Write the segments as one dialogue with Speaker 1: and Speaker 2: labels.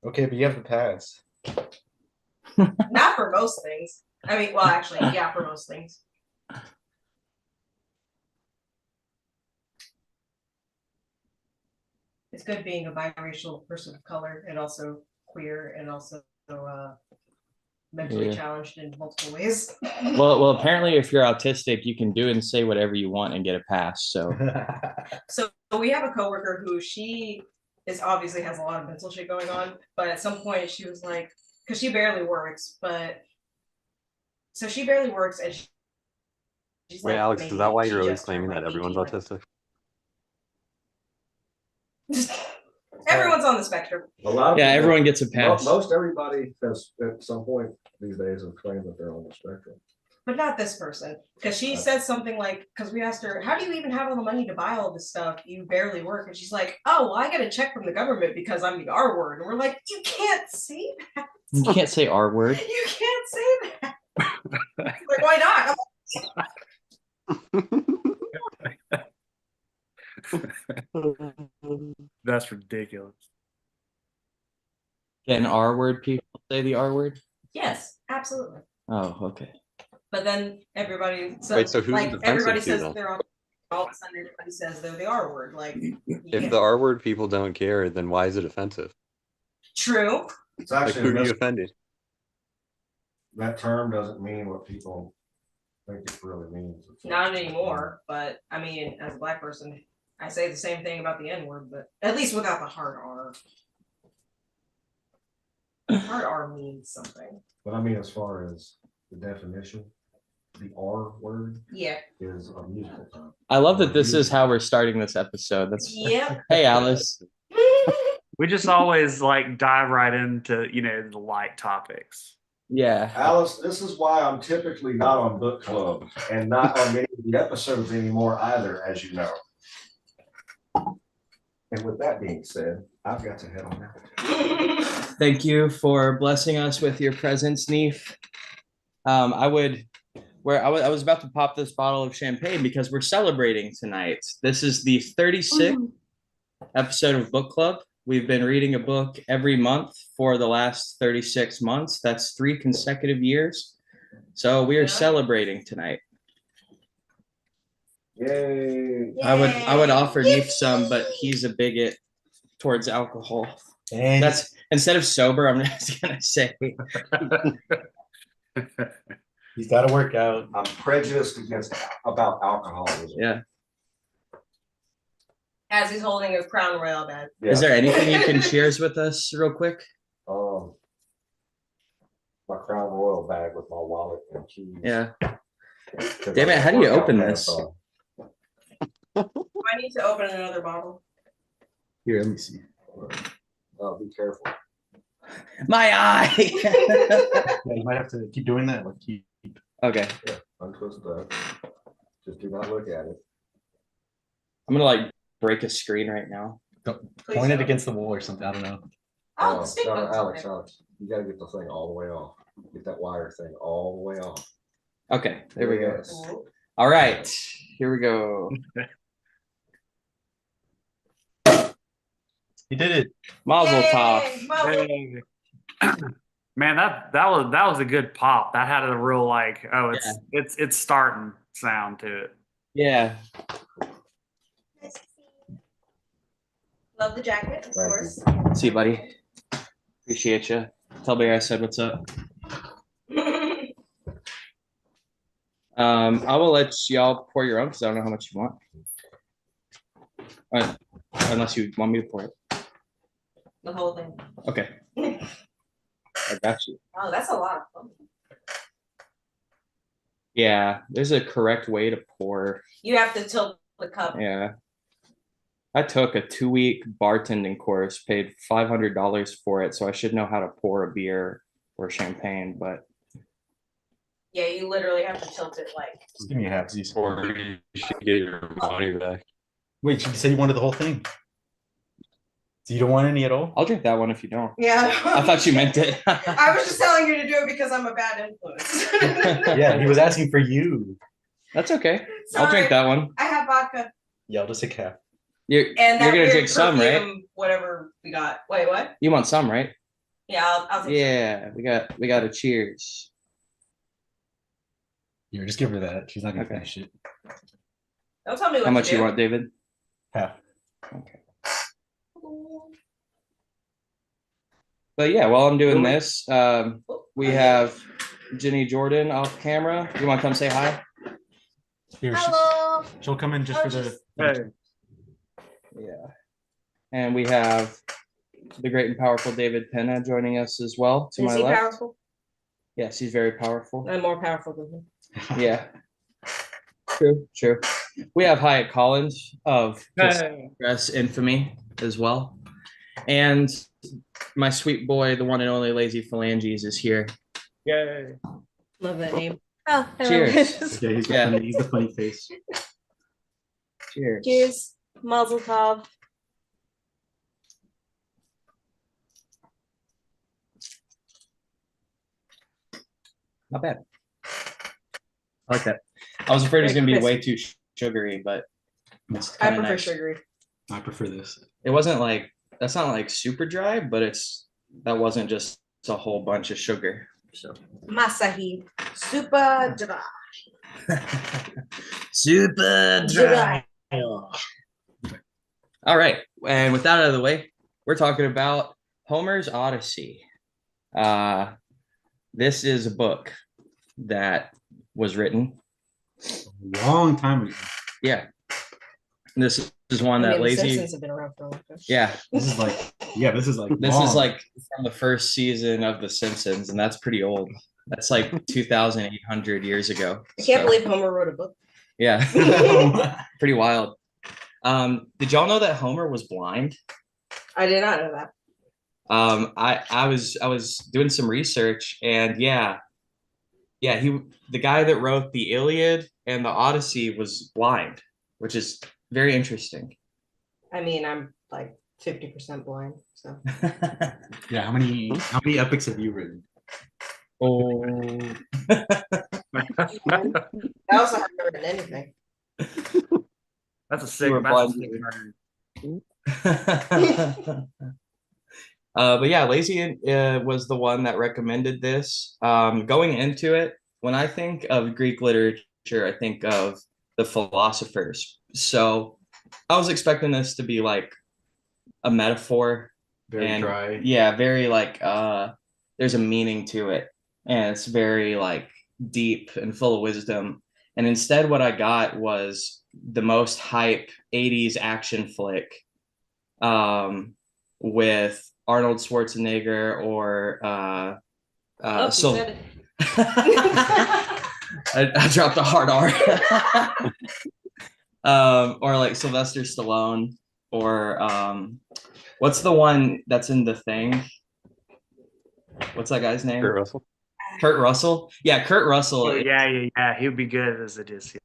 Speaker 1: Okay, but you have the pass.
Speaker 2: Not for most things. I mean, well, actually, yeah, for most things. It's good being a biracial person of color and also queer and also mentally challenged in multiple ways.
Speaker 3: Well, apparently, if you're autistic, you can do and say whatever you want and get a pass. So
Speaker 2: we have a coworker who she is obviously has a lot of mental shit going on, but at some point she was like, because she barely works, but so she barely works and she's
Speaker 4: Wait,
Speaker 2: like,
Speaker 4: Alex, is that why you're always
Speaker 2: just
Speaker 4: claiming
Speaker 2: turned,
Speaker 4: that everyone's
Speaker 2: 18,
Speaker 4: autistic?
Speaker 2: Everyone's on the spectrum.
Speaker 1: A lot of
Speaker 3: yeah,
Speaker 1: people-
Speaker 3: everyone gets a pass.
Speaker 1: Most everybody has at some point these days have claimed that they're on the spectrum.
Speaker 2: But not this person, because she said something like, because we asked her, how do you even have all the money to buy all this stuff? You barely work. And she's like, oh, well, I get a check from the government because I'm the R word. And we're like, you can't say that.
Speaker 3: You can't say R word.
Speaker 2: You can't say that. Like, why
Speaker 5: not? That's ridiculous.
Speaker 3: Can R word people say the R word?
Speaker 2: Yes, absolutely.
Speaker 3: Oh, okay.
Speaker 2: But then everybody says,
Speaker 4: Wait, so who's
Speaker 2: like,
Speaker 4: defensive
Speaker 2: everybody
Speaker 4: to,
Speaker 2: says
Speaker 4: though?
Speaker 2: they're on. All of a sudden, everybody says they're the R word. Like,
Speaker 4: If the R word people don't care, then why is it offensive?
Speaker 2: True.
Speaker 1: It's
Speaker 4: Like,
Speaker 1: actually
Speaker 4: who are you offended?
Speaker 1: that term doesn't mean what people think it really means.
Speaker 2: Not anymore, but I mean, as a Black person, I say the same thing about the N word, but at least without the hard R. Hard R means something.
Speaker 1: But I mean, as far as the definition, the R word is a musical term.
Speaker 3: I love that this is how we're starting this episode. That's Hey, Alice.
Speaker 5: We just always like dive right into, the light topics.
Speaker 3: Yeah.
Speaker 1: Alice, this is why I'm typically not on book club and not on many of the episodes anymore either, as you know. And with that being said, I've got to head on out.
Speaker 3: Thank you for blessing us with your presence, Neef. I was about to pop this bottle of champagne because we're celebrating tonight. This is the 36th episode of Book Club. We've been reading a book every month for the last 36 months. That's 3 consecutive years. So we are celebrating tonight.
Speaker 1: Yay.
Speaker 3: I would offer Neef some, but he's a bigot towards alcohol. And that's instead of sober, I'm just gonna say
Speaker 1: he's got to work out. I'm prejudiced about alcoholism.
Speaker 3: Yeah.
Speaker 2: As he's holding his Crown Royal bag.
Speaker 3: Yeah. Is there anything you can cheers with us real quick?
Speaker 1: My Crown Royal bag with my wallet and keys.
Speaker 3: Yeah. Damn it, how do you open this?
Speaker 2: Do I need to open another bottle?
Speaker 3: Here, let me see.
Speaker 1: Oh, be careful.
Speaker 3: My eye.
Speaker 1: Yeah, you might have to keep doing that. Like keep.
Speaker 3: Okay.
Speaker 1: Yeah, untwist that. Just do not look at it.
Speaker 3: I'm gonna like break a screen right now.
Speaker 1: Point it against the wall or something. I don't know.
Speaker 2: Oh,
Speaker 1: no, Alex, you gotta get the thing all the way off. Get that wire thing all the way off.
Speaker 3: Okay, there we go.
Speaker 1: Yes.
Speaker 3: All right, here we go.
Speaker 1: You did it.
Speaker 3: Mazel tov.
Speaker 5: Hey. Man, that was a good pop. That had a real like, it's starting sound to it.
Speaker 3: Yeah.
Speaker 2: Love the jacket, of course.
Speaker 3: See you, buddy. Appreciate you. Tell Barry I said what's up. I will let y'all pour your own because I don't know how much you want. Unless you want me to pour it.
Speaker 2: The whole thing.
Speaker 3: Okay. I got you.
Speaker 2: Oh, that's a lot of fun.
Speaker 3: Yeah, there's a correct way to pour.
Speaker 2: You have to tilt the cup.
Speaker 3: Yeah. I took a 2-week bartending course, paid $500 for it, so I should know how to pour a beer or champagne, but
Speaker 2: yeah, you literally have to tilt it like.
Speaker 1: Just give me a half.
Speaker 4: Or you should get your money back.
Speaker 1: Wait, you said you wanted the whole thing. So you don't want any at all?
Speaker 3: I'll drink that one if you don't.
Speaker 2: Yeah.
Speaker 3: I thought you meant it.
Speaker 2: I was just telling you to do it because I'm a bad influence.
Speaker 1: Yeah, he was asking for you.
Speaker 3: That's okay.
Speaker 2: Sorry.
Speaker 3: I'll drink that one.
Speaker 2: I have vodka.
Speaker 1: Yeah, I'll just take half.
Speaker 3: You're
Speaker 2: And
Speaker 3: you're
Speaker 2: that
Speaker 3: gonna
Speaker 2: weird
Speaker 3: drink some, right?
Speaker 2: perfume, whatever we got. Wait, what?
Speaker 3: You want some, right?
Speaker 2: Yeah, I'll take some.
Speaker 3: Yeah, we got a cheers.
Speaker 6: Here, just give her that. She's not gonna
Speaker 3: Okay.
Speaker 6: finish it.
Speaker 2: Don't tell me what
Speaker 3: How much
Speaker 2: to do.
Speaker 3: you want, David?
Speaker 6: Half.
Speaker 3: Okay. But yeah, while I'm doing this, we have Jenny Jordan off camera. You want to come say hi?
Speaker 6: Here,
Speaker 2: Hello.
Speaker 6: she'll come in just for the.
Speaker 5: Hey.
Speaker 3: Yeah. And we have the great and powerful David Pena joining us as well to my
Speaker 2: Is he
Speaker 3: left.
Speaker 2: powerful?
Speaker 3: Yes, he's very powerful.
Speaker 2: I'm more powerful than him.
Speaker 3: Yeah. True. We have Hiatt Collins of Press Infamy as well. And my sweet boy, the one and only LazyPhalanges, is here.
Speaker 5: Yay.
Speaker 2: Love that name.
Speaker 7: Oh, hello.
Speaker 3: Cheers.
Speaker 6: Yeah, he's the funny face.
Speaker 3: Cheers.
Speaker 7: Cheers. Mazel tov.
Speaker 3: Not bad. I like that. I was afraid it was
Speaker 2: Very
Speaker 3: gonna be
Speaker 2: crisp.
Speaker 3: way too sugary, but it's
Speaker 2: I
Speaker 3: kind of
Speaker 2: prefer
Speaker 3: nice.
Speaker 2: sugary.
Speaker 6: I prefer this.
Speaker 3: It wasn't like that's not like super dry, but that wasn't just a whole bunch of sugar. So
Speaker 7: Masahi. Super dry.
Speaker 3: super
Speaker 7: Dry.
Speaker 3: All right, and with that out of the way, we're talking about Homer's Odyssey. This is a book that was written.
Speaker 6: A long time ago.
Speaker 3: Yeah, this is one that
Speaker 2: The
Speaker 3: Lazy.
Speaker 2: Simpsons have been around for a long time.
Speaker 3: Yeah,
Speaker 6: This is like, this is like.
Speaker 3: this
Speaker 6: long.
Speaker 3: is like from the first season of The Simpsons, and that's pretty old. That's like 2,800 years ago.
Speaker 2: I can't
Speaker 3: So,
Speaker 2: believe Homer wrote a book.
Speaker 3: Yeah, pretty wild. Did y'all know that Homer was blind?
Speaker 2: I did not know that.
Speaker 3: I was doing some research, and the guy that wrote the Iliad and the Odyssey was blind, which is very interesting.
Speaker 2: I mean, I'm like 50% blind, so.
Speaker 6: Yeah, how many epics have you written?
Speaker 3: Oh,
Speaker 2: I also haven't written anything.
Speaker 5: That's a sick.
Speaker 3: You were
Speaker 5: That's a
Speaker 3: blind.
Speaker 5: sick murder.
Speaker 3: But yeah, Lazy was the one that recommended this. Going into it, when I think of Greek literature, I think of the philosophers. So I was expecting this to be like a metaphor.
Speaker 6: Very dry.
Speaker 3: Yeah, very like there's a meaning to it. And it's very like deep and full of wisdom. And instead, what I got was the most hype 80s action flick with Arnold Schwarzenegger or
Speaker 2: Oh, you
Speaker 3: so
Speaker 2: said it.
Speaker 3: I dropped a hard R. Or like Sylvester Stallone or what's the one that's in The Thing? What's that guy's name?
Speaker 4: Kurt Russell.
Speaker 3: Kurt Russell. Yeah, Kurt Russell.
Speaker 5: Oh, yeah. He would be good as Odysseus.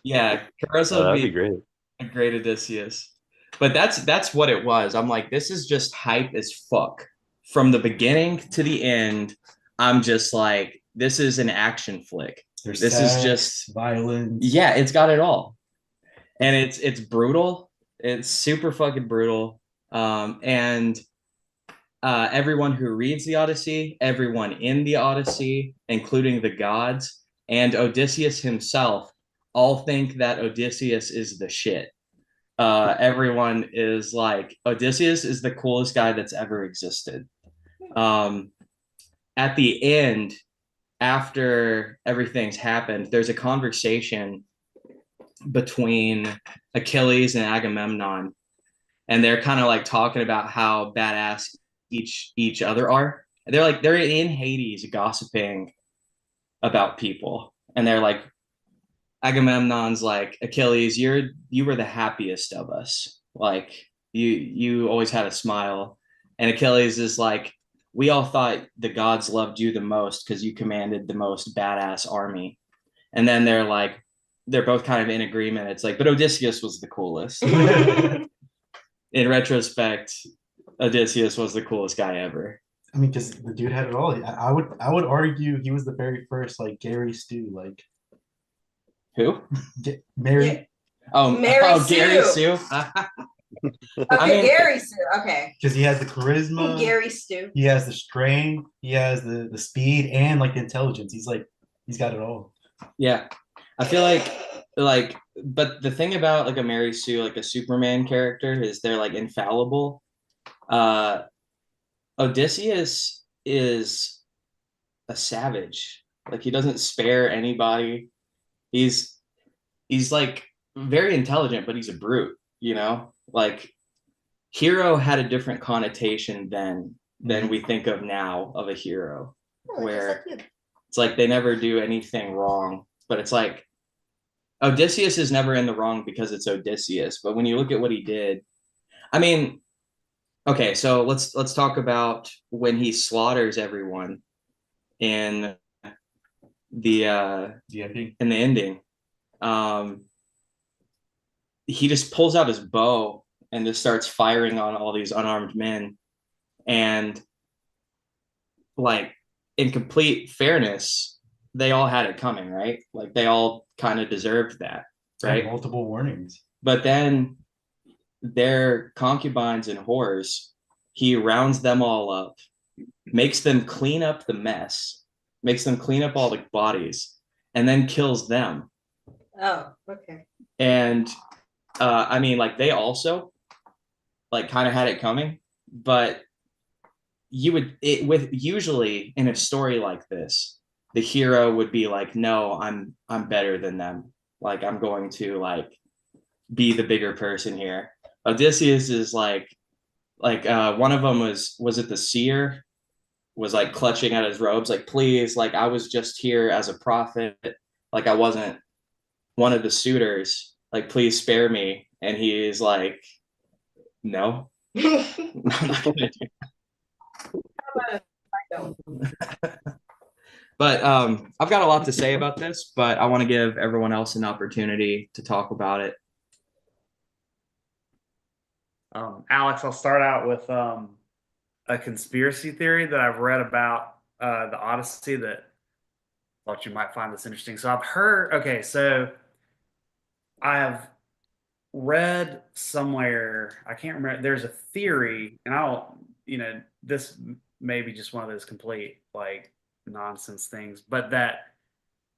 Speaker 3: Yeah, Kurt Russell would
Speaker 4: That'd
Speaker 3: be
Speaker 4: be great.
Speaker 3: a great Odysseus. But that's what it was. I'm like, this is just hype as fuck. From the beginning to the end, I'm just like, this is an action flick.
Speaker 6: There's
Speaker 3: This is just
Speaker 6: violence.
Speaker 3: yeah, it's got it all. And it's brutal. It's super fucking brutal. And everyone who reads the Odyssey, everyone in the Odyssey, including the gods, and Odysseus himself, all think that Odysseus is the shit. Everyone is like, Odysseus is the coolest guy that's ever existed. At the end, after everything's happened, there's a conversation between Achilles and Agamemnon, and they're kind of like talking about how badass each other are. They're in Hades gossiping about people, and they're like, Agamemnon's like, Achilles, you were the happiest of us. Like you always had a smile. And Achilles is like, we all thought the gods loved you the most because you commanded the most badass army. And then they're both kind of in agreement. It's like, but Odysseus was the coolest. In retrospect, Odysseus was the coolest guy ever.
Speaker 6: I mean, because the dude had it all. I would argue he was the very first like Gary Stu, like
Speaker 3: Who?
Speaker 6: Mary.
Speaker 2: Yeah.
Speaker 3: Oh,
Speaker 2: Mary
Speaker 3: Gary
Speaker 2: Sue.
Speaker 3: Sue.
Speaker 7: Okay,
Speaker 3: mean-
Speaker 7: Gary Stu. Okay.
Speaker 6: Because he has the charisma,
Speaker 7: Gary Stu.
Speaker 6: he has the strength, he has the speed, and like the intelligence. He's got it all.
Speaker 3: Yeah, I feel like, but the thing about like a Mary Sue, like a Superman character, is they're like infallible. Odysseus is a savage. Like he doesn't spare anybody. He's like very intelligent, but he's a brute, you know? Like hero had a different connotation than we think of now of a hero, where it's like they never do anything wrong, but it's like Odysseus is never in the wrong because it's Odysseus. But when you look at what he did, I mean, okay, so let's talk about when he slaughters everyone in the in the ending. He just pulls out his bow and just starts firing on all these unarmed men. And like in complete fairness, they all had it coming, right? Like they all kind of deserved that, right?
Speaker 6: Multiple warnings.
Speaker 3: But then their concubines and whores, he rounds them all up, makes them clean up the mess, makes them clean up all the bodies, and then kills them.
Speaker 7: Oh, okay.
Speaker 3: And I mean, like they also like kind of had it coming, but you would it with usually in a story like this, the hero would be like, no, I'm better than them. Like I'm going to like be the bigger person here. Odysseus is like one of them was it the seer was like clutching at his robes, like, please, like I was just here as a prophet, like I wasn't one of the suitors, like please spare me. And he is like, no, I'm not gonna do but I've got a lot to say about this, but I want to give everyone else an opportunity to talk about it.
Speaker 5: Alex, I'll start out with a conspiracy theory that I've read about the Odyssey that I thought you might find this interesting. So I've heard, okay, so I have read somewhere, I can't remember, there's a theory, and I don't, this may be just one of those complete like nonsense things, but that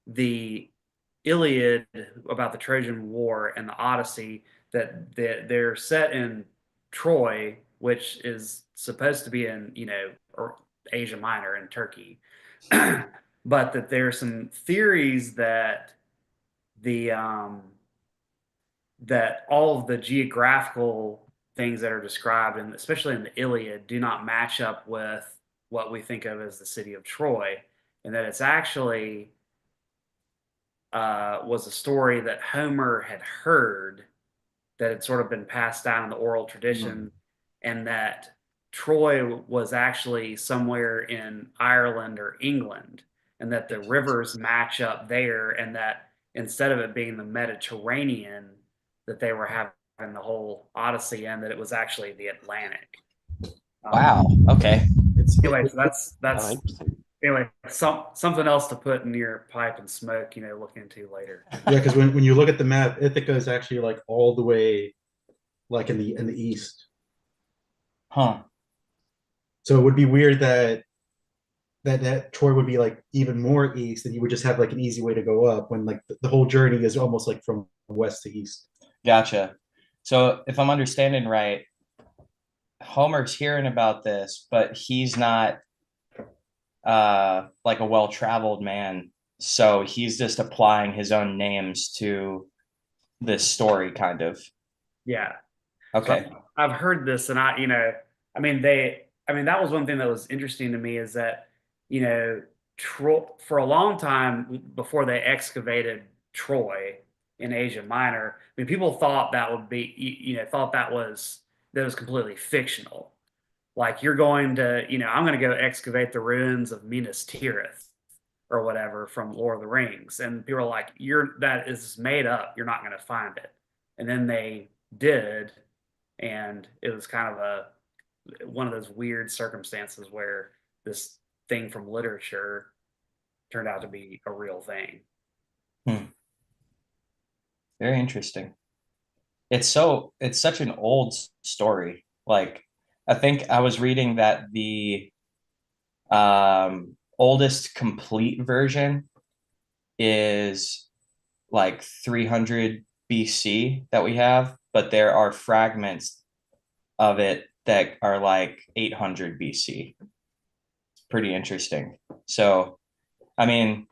Speaker 5: the Iliad about the Trojan War and the Odyssey, that they're set in Troy, which is supposed to be in, or Asia Minor in Turkey. But that there's some theories that the that all of the geographical things that are described, and especially in the Iliad, do not match up with what we think of as the city of Troy, and that it's actually was a story that Homer had heard that had sort of been passed down in the oral tradition, and that Troy was actually somewhere in Ireland or England, and that the rivers match up there, and that instead of it being the Mediterranean that they were having the whole Odyssey in, that it was actually the Atlantic.
Speaker 3: Wow. Okay.
Speaker 5: Anyway, so that's
Speaker 4: Oh, interesting.
Speaker 5: anyway, something else to put in your pipe and smoke, look into later.
Speaker 6: Yeah, because when you look at the map, Ithaca is actually like all the way like in the east.
Speaker 3: Huh.
Speaker 6: So it would be weird that Troy would be like even more east, and you would just have like an easy way to go up when like the whole journey is almost like from west to east.
Speaker 3: Gotcha. So if I'm understanding right, Homer's hearing about this, but he's not like a well-traveled man. So he's just applying his own names to this story, kind of.
Speaker 5: Yeah.
Speaker 3: Okay.
Speaker 5: So I've heard this, and that was one thing that was interesting to me, is that, for a long time before they excavated Troy in Asia Minor, I mean, people thought that would be, thought that was completely fictional. Like you're going to, I'm going to go excavate the ruins of Minas Tirith or whatever from Lord of the Rings. And people are like, that is made up. You're not going to find it. And then they did. And it was kind of one of those weird circumstances where this thing from literature turned out to be a real thing.
Speaker 3: Very interesting. it's such an old story. Like, I think I was reading that the oldest complete version is like 300 BC that we have, but there are fragments of it that are like 800 BC. It's pretty interesting. So, I mean,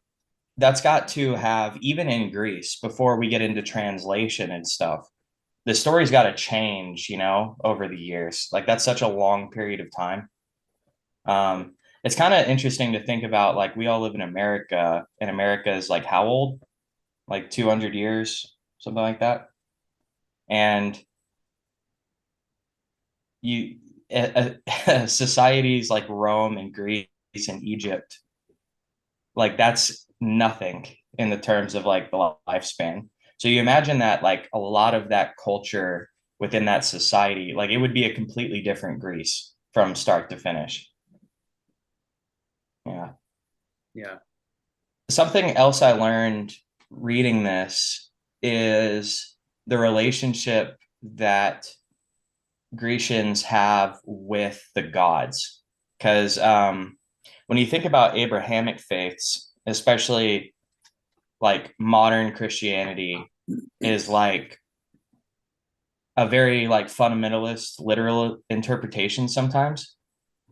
Speaker 3: that's got to have, even in Greece, before we get into translation and stuff, the story's got to change, you know, over the years. Like, that's such a long period of time. It's kind of interesting to think about, like, we all live in America, and America is like how old? Like 200 years, something like that. And you societies like Rome and Greece and Egypt, like that's nothing in the terms of like the lifespan. So you imagine that like a lot of that culture within that society, like it would be a completely different Greece from start to finish. Yeah.
Speaker 5: Yeah.
Speaker 3: Something else I learned reading this is the relationship that Grecians have with the gods. Because when you think about Abrahamic faiths, especially like modern Christianity, is like a very like fundamentalist, literal interpretation sometimes.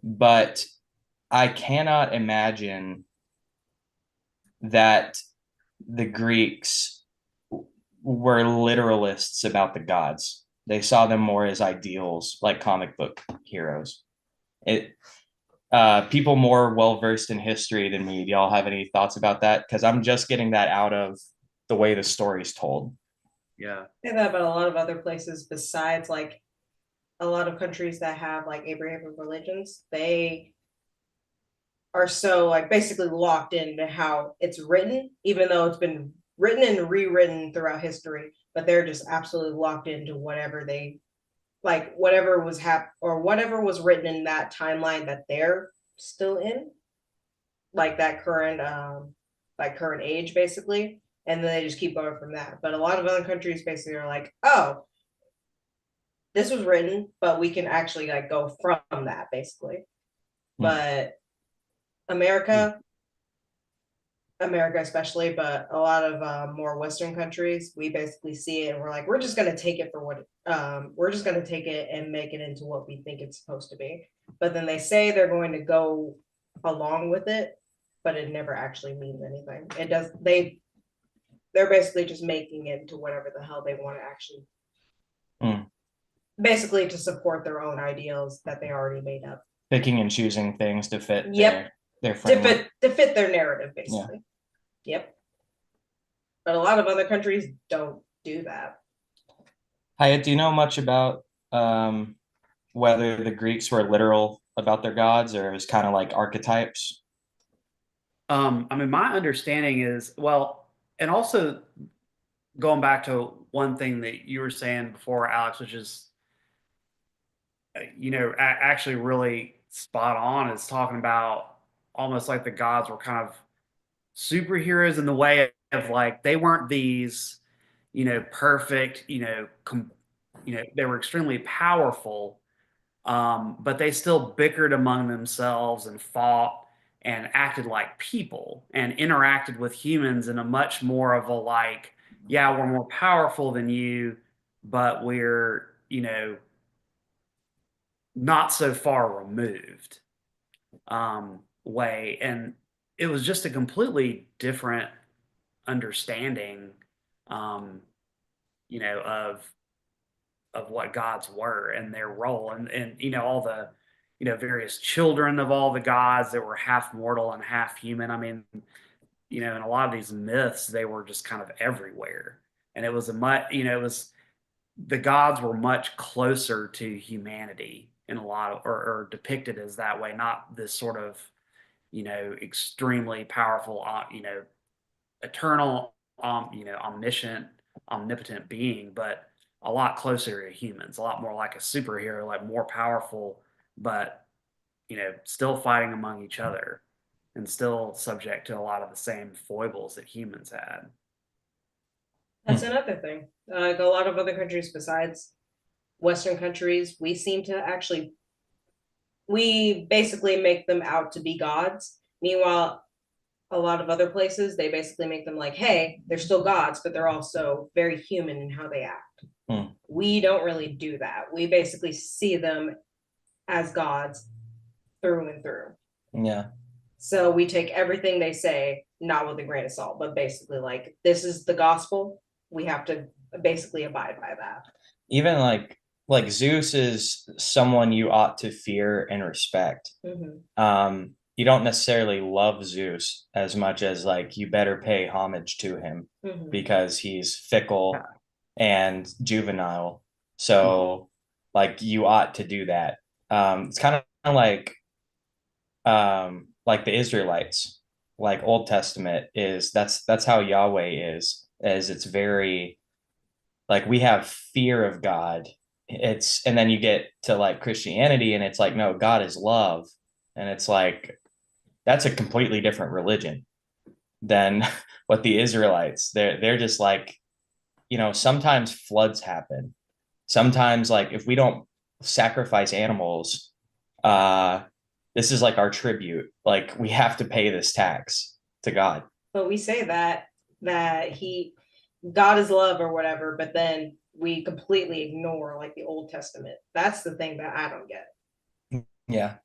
Speaker 3: But I cannot imagine that the Greeks were literalists about the gods. They saw them more as ideals, like comic book heroes. It People more well versed in history than me. Do y'all have any thoughts about that? Because I'm just getting that out of the way the story's told.
Speaker 5: Yeah.
Speaker 2: Say that about a lot of other places besides like a lot of countries that have like Abrahamic religions. They are so like basically locked into how it's written, even though it's been written and rewritten throughout history, but they're just absolutely locked into whatever they like, whatever was or whatever was written in that timeline that they're still in, like that current age basically, and then they just keep going from that. But a lot of other countries basically are like, oh, this was written, but we can actually like go from that basically. But America especially, but a lot of more Western countries, we basically see it and we're like, we're just going to take it for what, we're just going to take it and make it into what we think it's supposed to be. But then they say they're going to go along with it, but it never actually means anything. They're basically just making it into whatever the hell they want to actually, basically to support their own ideals that they already made up.
Speaker 3: Picking and choosing things to fit their
Speaker 2: to
Speaker 3: framework.
Speaker 2: fit their narrative basically. Yep. But a lot of other countries don't do that.
Speaker 3: Hiatt, do you know much about whether the Greeks were literal about their gods or it was kind of like archetypes?
Speaker 5: I mean, my understanding is, well, and also going back to one thing that you were saying before, Alex, which is, actually really spot on, is talking about almost like the gods were kind of superheroes in the way of like, they weren't these, perfect, they were extremely powerful, but they still bickered among themselves and fought and acted like people and interacted with humans in a much more of a like, yeah, we're more powerful than you, but we're, not so far removed way. And it was just a completely different understanding, of what gods were and their role, and all the various children of all the gods that were half mortal and half human. I mean, in a lot of these myths, they were just kind of everywhere, and it was it was, the gods were much closer to humanity in a lot of, or depicted as that way, not this sort of extremely powerful, eternal, omniscient, omnipotent being, but a lot closer to humans, a lot more like a superhero, like more powerful, but still fighting among each other and still subject to a lot of the same foibles that humans had.
Speaker 2: That's another thing. A lot of other countries besides Western countries, we basically make them out to be gods. Meanwhile, a lot of other places, they basically make them like, hey, they're still gods, but they're also very human in how they act. We don't really do that. We basically see them as gods through and through.
Speaker 3: Yeah.
Speaker 2: So we take everything they say, not with a grain of salt, but basically like, this is the gospel. We have to basically abide by that.
Speaker 3: Even like Zeus is someone you ought to fear and respect. You don't necessarily love Zeus as much as like you better pay homage to him because he's fickle and juvenile. So like you ought to do that. It's kind of like the Israelites, like Old Testament is that's how Yahweh is it's very like we have fear of God. And then you get to like Christianity and it's like, no, God is love. And it's like, that's a completely different religion than what the Israelites, they're just like, sometimes floods happen. Sometimes like if we don't sacrifice animals, this is like our tribute. Like we have to pay this tax to God.
Speaker 2: But we say that God is love or whatever, but then we completely ignore like the Old Testament. That's the thing that I don't get.
Speaker 3: Yeah.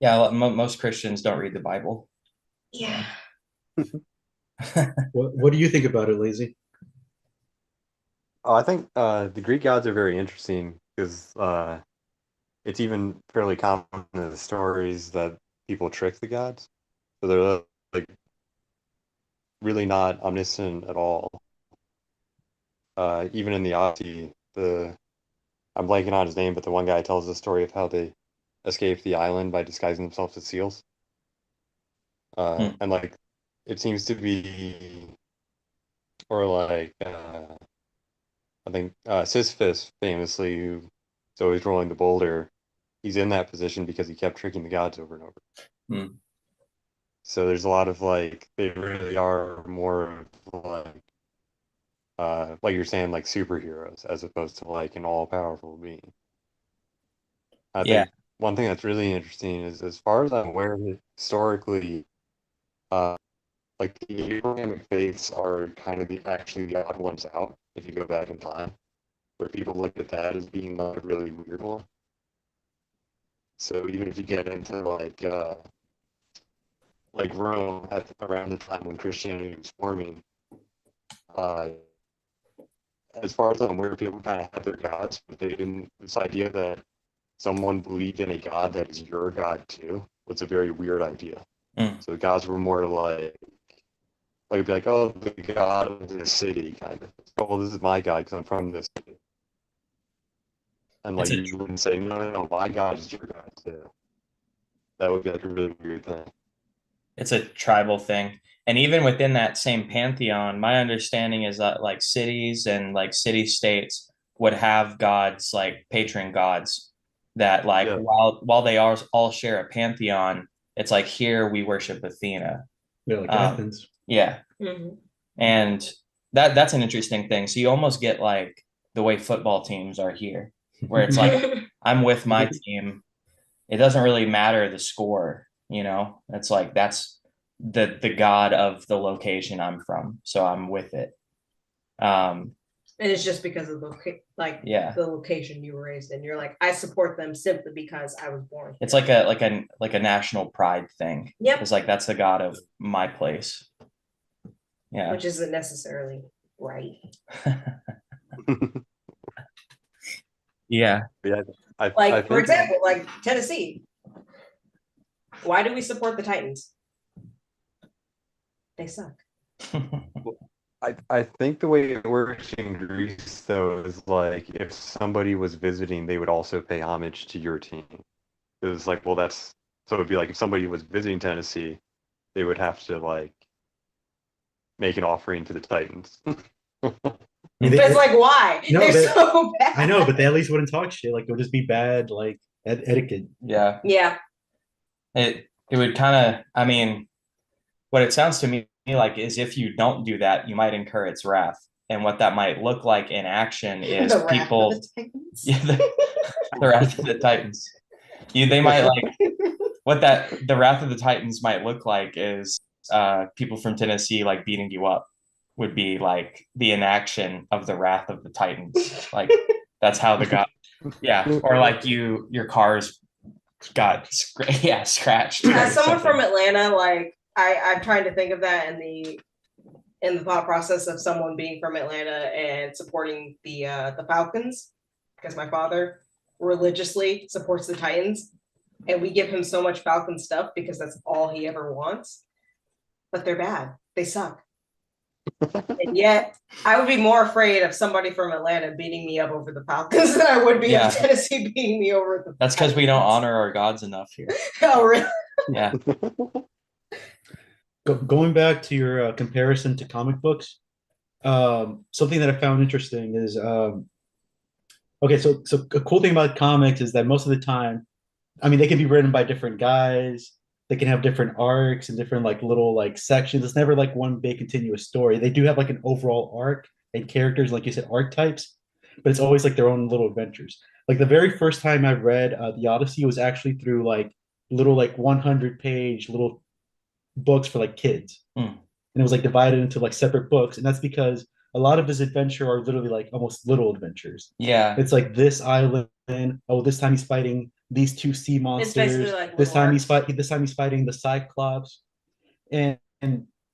Speaker 3: Most Christians don't read the Bible.
Speaker 2: Yeah.
Speaker 6: What do you think about it, Lazy?
Speaker 4: I think the Greek gods are very interesting because it's even fairly common in the stories that people trick the gods. So they're like really not omniscient at all. Even in the Odyssey, I'm blanking on his name, but the one guy tells the story of how they escaped the island by disguising themselves as seals. And like it seems to be, or like I think Sisyphus famously, who's always rolling the boulder, he's in that position because he kept tricking the gods over and over. So there's a lot of like they really are more like you're saying, like superheroes as opposed to like an all-powerful being. I think one thing that's really interesting is, as far as I'm aware, historically, like the Abrahamic faiths are kind of actually the odd ones out if you go back in time, where people look at that as being like a really weird one. So even if you get into like Rome around the time when Christianity was forming, as far as I'm aware, people kind of had their gods, but they didn't. This idea that someone believed in a god that is your god too was a very weird idea. So the gods were more like be like, oh, the god of the city, kind of. Oh, well, this is my god because I'm from this city. And like you wouldn't say, no, my god is your god too. That would be like a really weird thing.
Speaker 3: It's a tribal thing. And even within that same pantheon, my understanding is that like cities and like city states would have gods, like patron gods, that like while they all share a pantheon, it's like here we worship Athena.
Speaker 6: Yeah, like Athens.
Speaker 3: Yeah. And that's an interesting thing. So you almost get like the way football teams are here, where it's like I'm with my team. It doesn't really matter the score, It's like that's the god of the location I'm from, so I'm with it.
Speaker 2: And it's just because of the location you were raised in. You're like, I support them simply because I was born here.
Speaker 3: It's like a national pride thing.
Speaker 2: Yep.
Speaker 3: It's like that's the god of my place. Yeah.
Speaker 2: Which isn't necessarily right.
Speaker 3: Yeah.
Speaker 2: For example, like Tennessee. Why do we support the Titans? They suck.
Speaker 4: I think the way it works in Greece, though, is like if somebody was visiting, they would also pay homage to your team. It was like, well, so it would be like if somebody was visiting Tennessee, they would have to like make an offering to the Titans.
Speaker 2: It's like, why?
Speaker 6: No,
Speaker 2: they're so bad.
Speaker 6: I know, but they at least wouldn't talk shit. Like it would just be bad, like etiquette.
Speaker 3: Yeah.
Speaker 2: Yeah.
Speaker 3: It would kind of, what it sounds to me like is if you don't do that, you might incur its wrath. and what that might look like in action is
Speaker 7: The wrath of
Speaker 3: people.
Speaker 7: the Titans.
Speaker 3: Yeah, the Wrath of the Titans. They might like the Wrath of the Titans might look like is people from Tennessee like beating you up would be like the inaction of the Wrath of the Titans. Like that's how the god, yeah, or like your cars got scratched.
Speaker 2: As someone from Atlanta, like I'm trying to think of that in the thought process of someone being from Atlanta and supporting the Falcons, because my father religiously supports the Titans, and we give him so much Falcon stuff because that's all he ever wants. But they're bad. They suck. And yet, I would be more afraid of somebody from Atlanta beating me up over the Falcons than I would be of Tennessee beating me over the
Speaker 3: That's because we don't honor our gods enough here.
Speaker 2: Oh, really?
Speaker 3: Yeah.
Speaker 6: Going back to your comparison to comic books, something that I found interesting is okay. So a cool thing about comics is that most of the time, I mean, they can be written by different guys. They can have different arcs and different like little like sections. It's never like one big continuous story. They do have like an overall arc and characters, like you said, archetypes, but it's always like their own little adventures. Like the very first time I read the Odyssey was actually through like little like 100-page little books for like kids. And it was like divided into like separate books. And that's because a lot of his adventure are literally like almost little adventures.
Speaker 3: Yeah.
Speaker 6: It's like this island. Oh, this time he's fighting these two sea monsters.
Speaker 2: Like
Speaker 6: this time he's fighting the Cyclops. And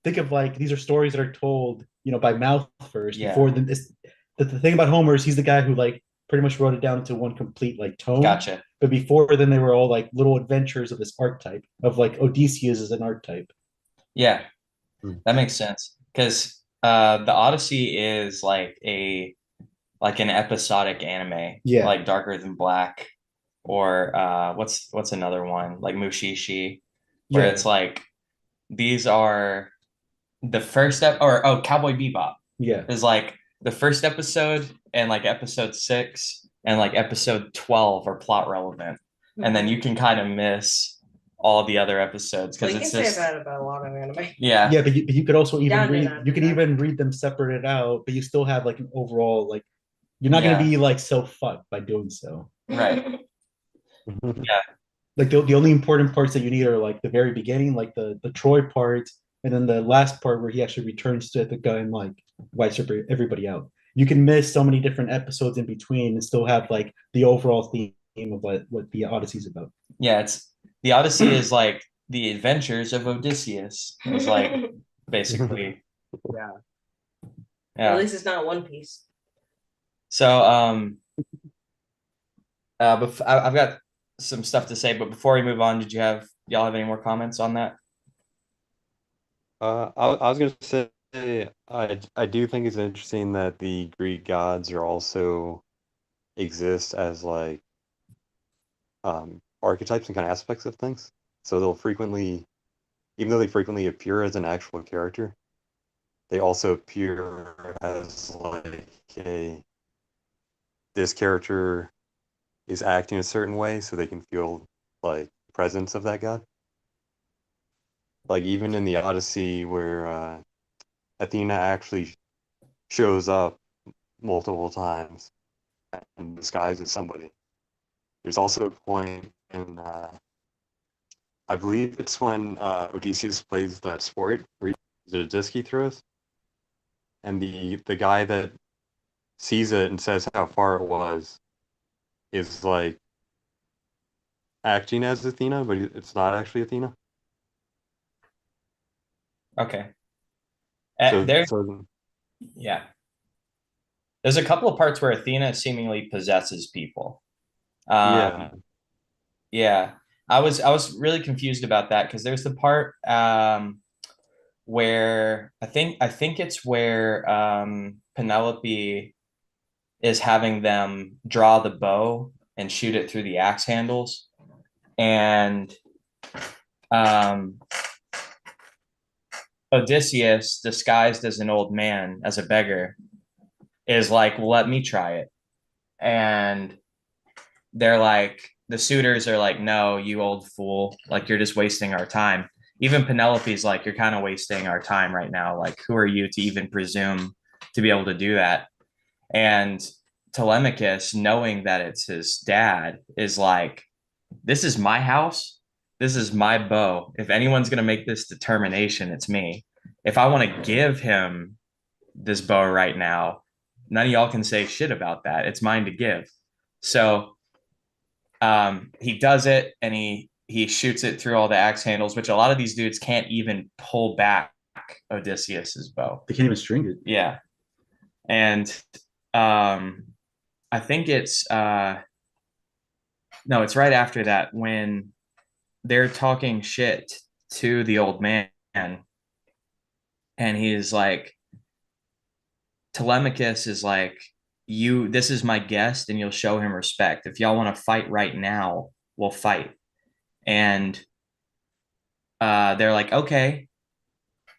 Speaker 6: think of like these are stories that are told, by mouth first before the thing about Homer is he's the guy who like pretty much wrote it down into one complete like tome.
Speaker 3: Gotcha.
Speaker 6: But before then they were all like little adventures of this archetype of like Odysseus is an archetype.
Speaker 3: Yeah. That makes sense. Because the Odyssey is like an episodic anime.
Speaker 6: Yeah.
Speaker 3: Like Darker Than Black. Or what's another one? Like Mushishi. Where it's like these are the first step Cowboy Bebop.
Speaker 6: Yeah.
Speaker 3: Is like the first episode and like episode 6 and like episode 12 are plot relevant. And then you can kind of miss all the other episodes because it's
Speaker 2: can
Speaker 3: just
Speaker 2: say that about a lot of anime.
Speaker 3: Yeah.
Speaker 6: Yeah, but you could also even read them separated out, but you still have like an overall like you're not gonna be like so fucked by doing so.
Speaker 3: Right. Yeah.
Speaker 6: Like the only important parts that you need are like the very beginning, like the Troy part, and then the last part where he actually returns to the gun and like wipes everybody out. You can miss so many different episodes in between and still have like the overall theme of what the Odyssey's about.
Speaker 3: Yeah, the Odyssey is like the adventures of Odysseus. It's like basically.
Speaker 5: Yeah.
Speaker 2: At least it's not One Piece.
Speaker 3: So I've got some stuff to say, but before we move on, y'all have any more comments on that?
Speaker 4: I was gonna say I do think it's interesting that the Greek gods are also exist as like archetypes and kind of aspects of things. So they'll frequently, even though they frequently appear as an actual character, they also appear as like this character is acting a certain way so they can feel like the presence of that god. Like even in the Odyssey where Athena actually shows up multiple times and disguises somebody. There's also a point in I believe it's when Odysseus plays that sport where the disc he throws, and the guy that sees it and says how far it was is like acting as Athena, but it's not actually Athena.
Speaker 3: Okay. Yeah. There's a couple of parts where Athena seemingly possesses people. Yeah. I was really confused about that because there's the part where I think it's where Penelope is having them draw the bow and shoot it through the axe handles, and Odysseus, disguised as an old man, as a beggar, is like, well, let me try it. And they're like, the suitors are like, no, you old fool. Like, you're just wasting our time. Even Penelope's like, you're kind of wasting our time right now. Like, who are you to even presume to be able to do that. And Telemachus, knowing that it's his dad, is like, this is my house. This is my bow. If anyone's going to make this determination, it's me. If I want to give him this bow right now, none of y'all can say shit about that. It's mine to give. So he does it, and he shoots it through all the axe handles, which a lot of these dudes can't even pull back Odysseus's bow.
Speaker 6: They can't even string it.
Speaker 3: Yeah. And I think it's no, it's right after that when they're talking shit to the old man, and he's like, Telemachus is like, this is my guest, and you'll show him respect. If y'all want to fight right now, we'll fight. And they're like, okay,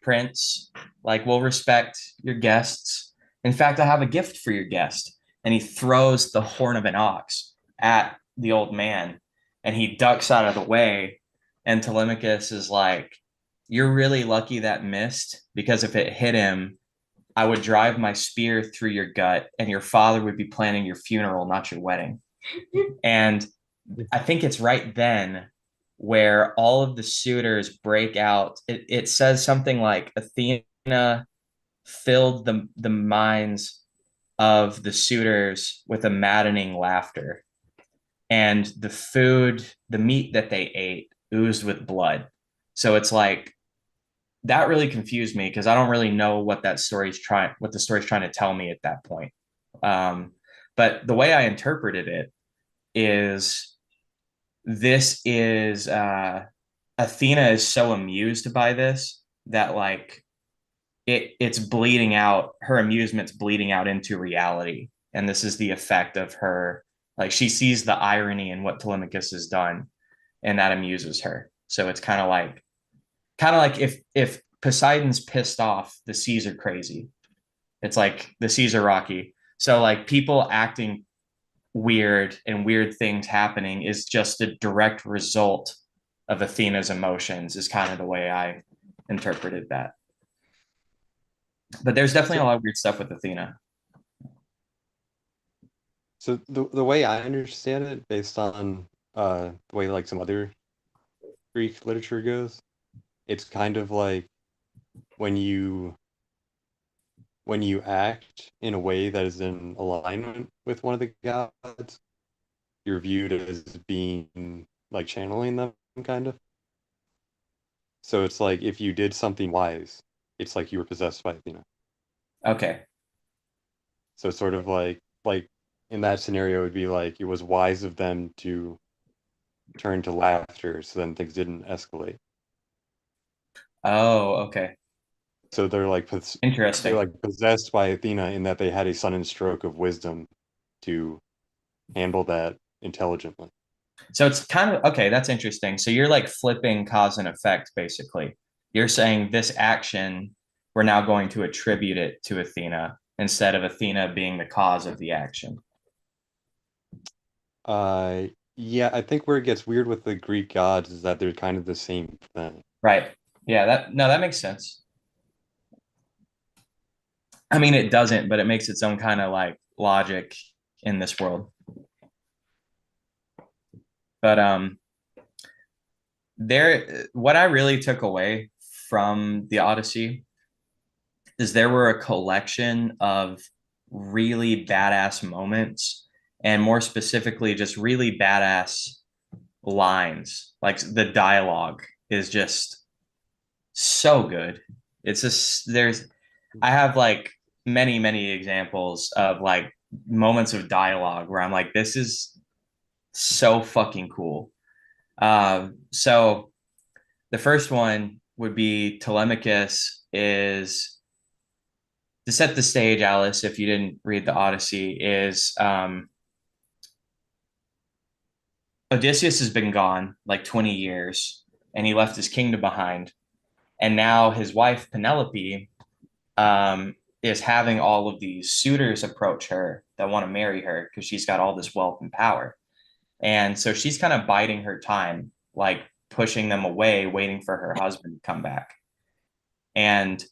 Speaker 3: Prince, like, we'll respect your guests. In fact, I have a gift for your guest. And he throws the horn of an ox at the old man, and he ducks out of the way. And Telemachus is like, you're really lucky that missed, because if it hit him, I would drive my spear through your gut, and your father would be planning your funeral, not your wedding. And I think it's right then where all of the suitors break out. It says something like Athena filled the minds of the suitors with a maddening laughter, and the meat that they ate oozed with blood. So it's like, that really confused me, because I don't really know what the story's trying to tell me at that point. But the way I interpreted it is, this is Athena is so amused by this that, like, it's bleeding out, her amusement's bleeding out into reality. And this is the effect of her, like, she sees the irony in what Telemachus has done, and that amuses her. So it's kind of like if Poseidon's pissed off, the seas are crazy. It's like the seas are rocky. So, like, people acting weird and weird things happening is just a direct result of Athena's emotions, is kind of the way I interpreted that. But there's definitely a lot of weird stuff with Athena.
Speaker 4: So the way I understand it, based on the way like some other Greek literature goes, it's kind of like when you act in a way that is in alignment with one of the gods, you're viewed as being like channeling them, kind of. So it's like, if you did something wise, it's like you were possessed by Athena.
Speaker 3: Okay.
Speaker 4: So it's sort of like in that scenario, it would be like, it was wise of them to turn to laughter, so then things didn't escalate.
Speaker 3: Oh, okay.
Speaker 4: So they're like
Speaker 3: Interesting.
Speaker 4: they're like possessed by Athena, in that they had a sudden stroke of wisdom to handle that intelligently.
Speaker 3: So it's kind of, okay, that's interesting. So you're like flipping cause and effect, basically. You're saying this action, we're now going to attribute it to Athena, instead of Athena being the cause of the action.
Speaker 4: Yeah, I think where it gets weird with the Greek gods is that they're kind of the same thing.
Speaker 3: Right. Yeah, that makes sense. I mean, it doesn't, but it makes its own kind of like logic in this world. But what I really took away from the Odyssey is there were a collection of really badass moments, and more specifically, just really badass lines. Like, the dialogue is just so good. It's just, I have like many examples of like moments of dialogue where I'm like, this is so fucking cool. So the first one would be Telemachus is, to set the stage, Alice, if you didn't read the Odyssey, is Odysseus has been gone like 20 years, and he left his kingdom behind. And now his wife, Penelope, is having all of these suitors approach her that want to marry her, because she's got all this wealth and power. And so she's kind of biding her time, like pushing them away, waiting for her husband to come back. And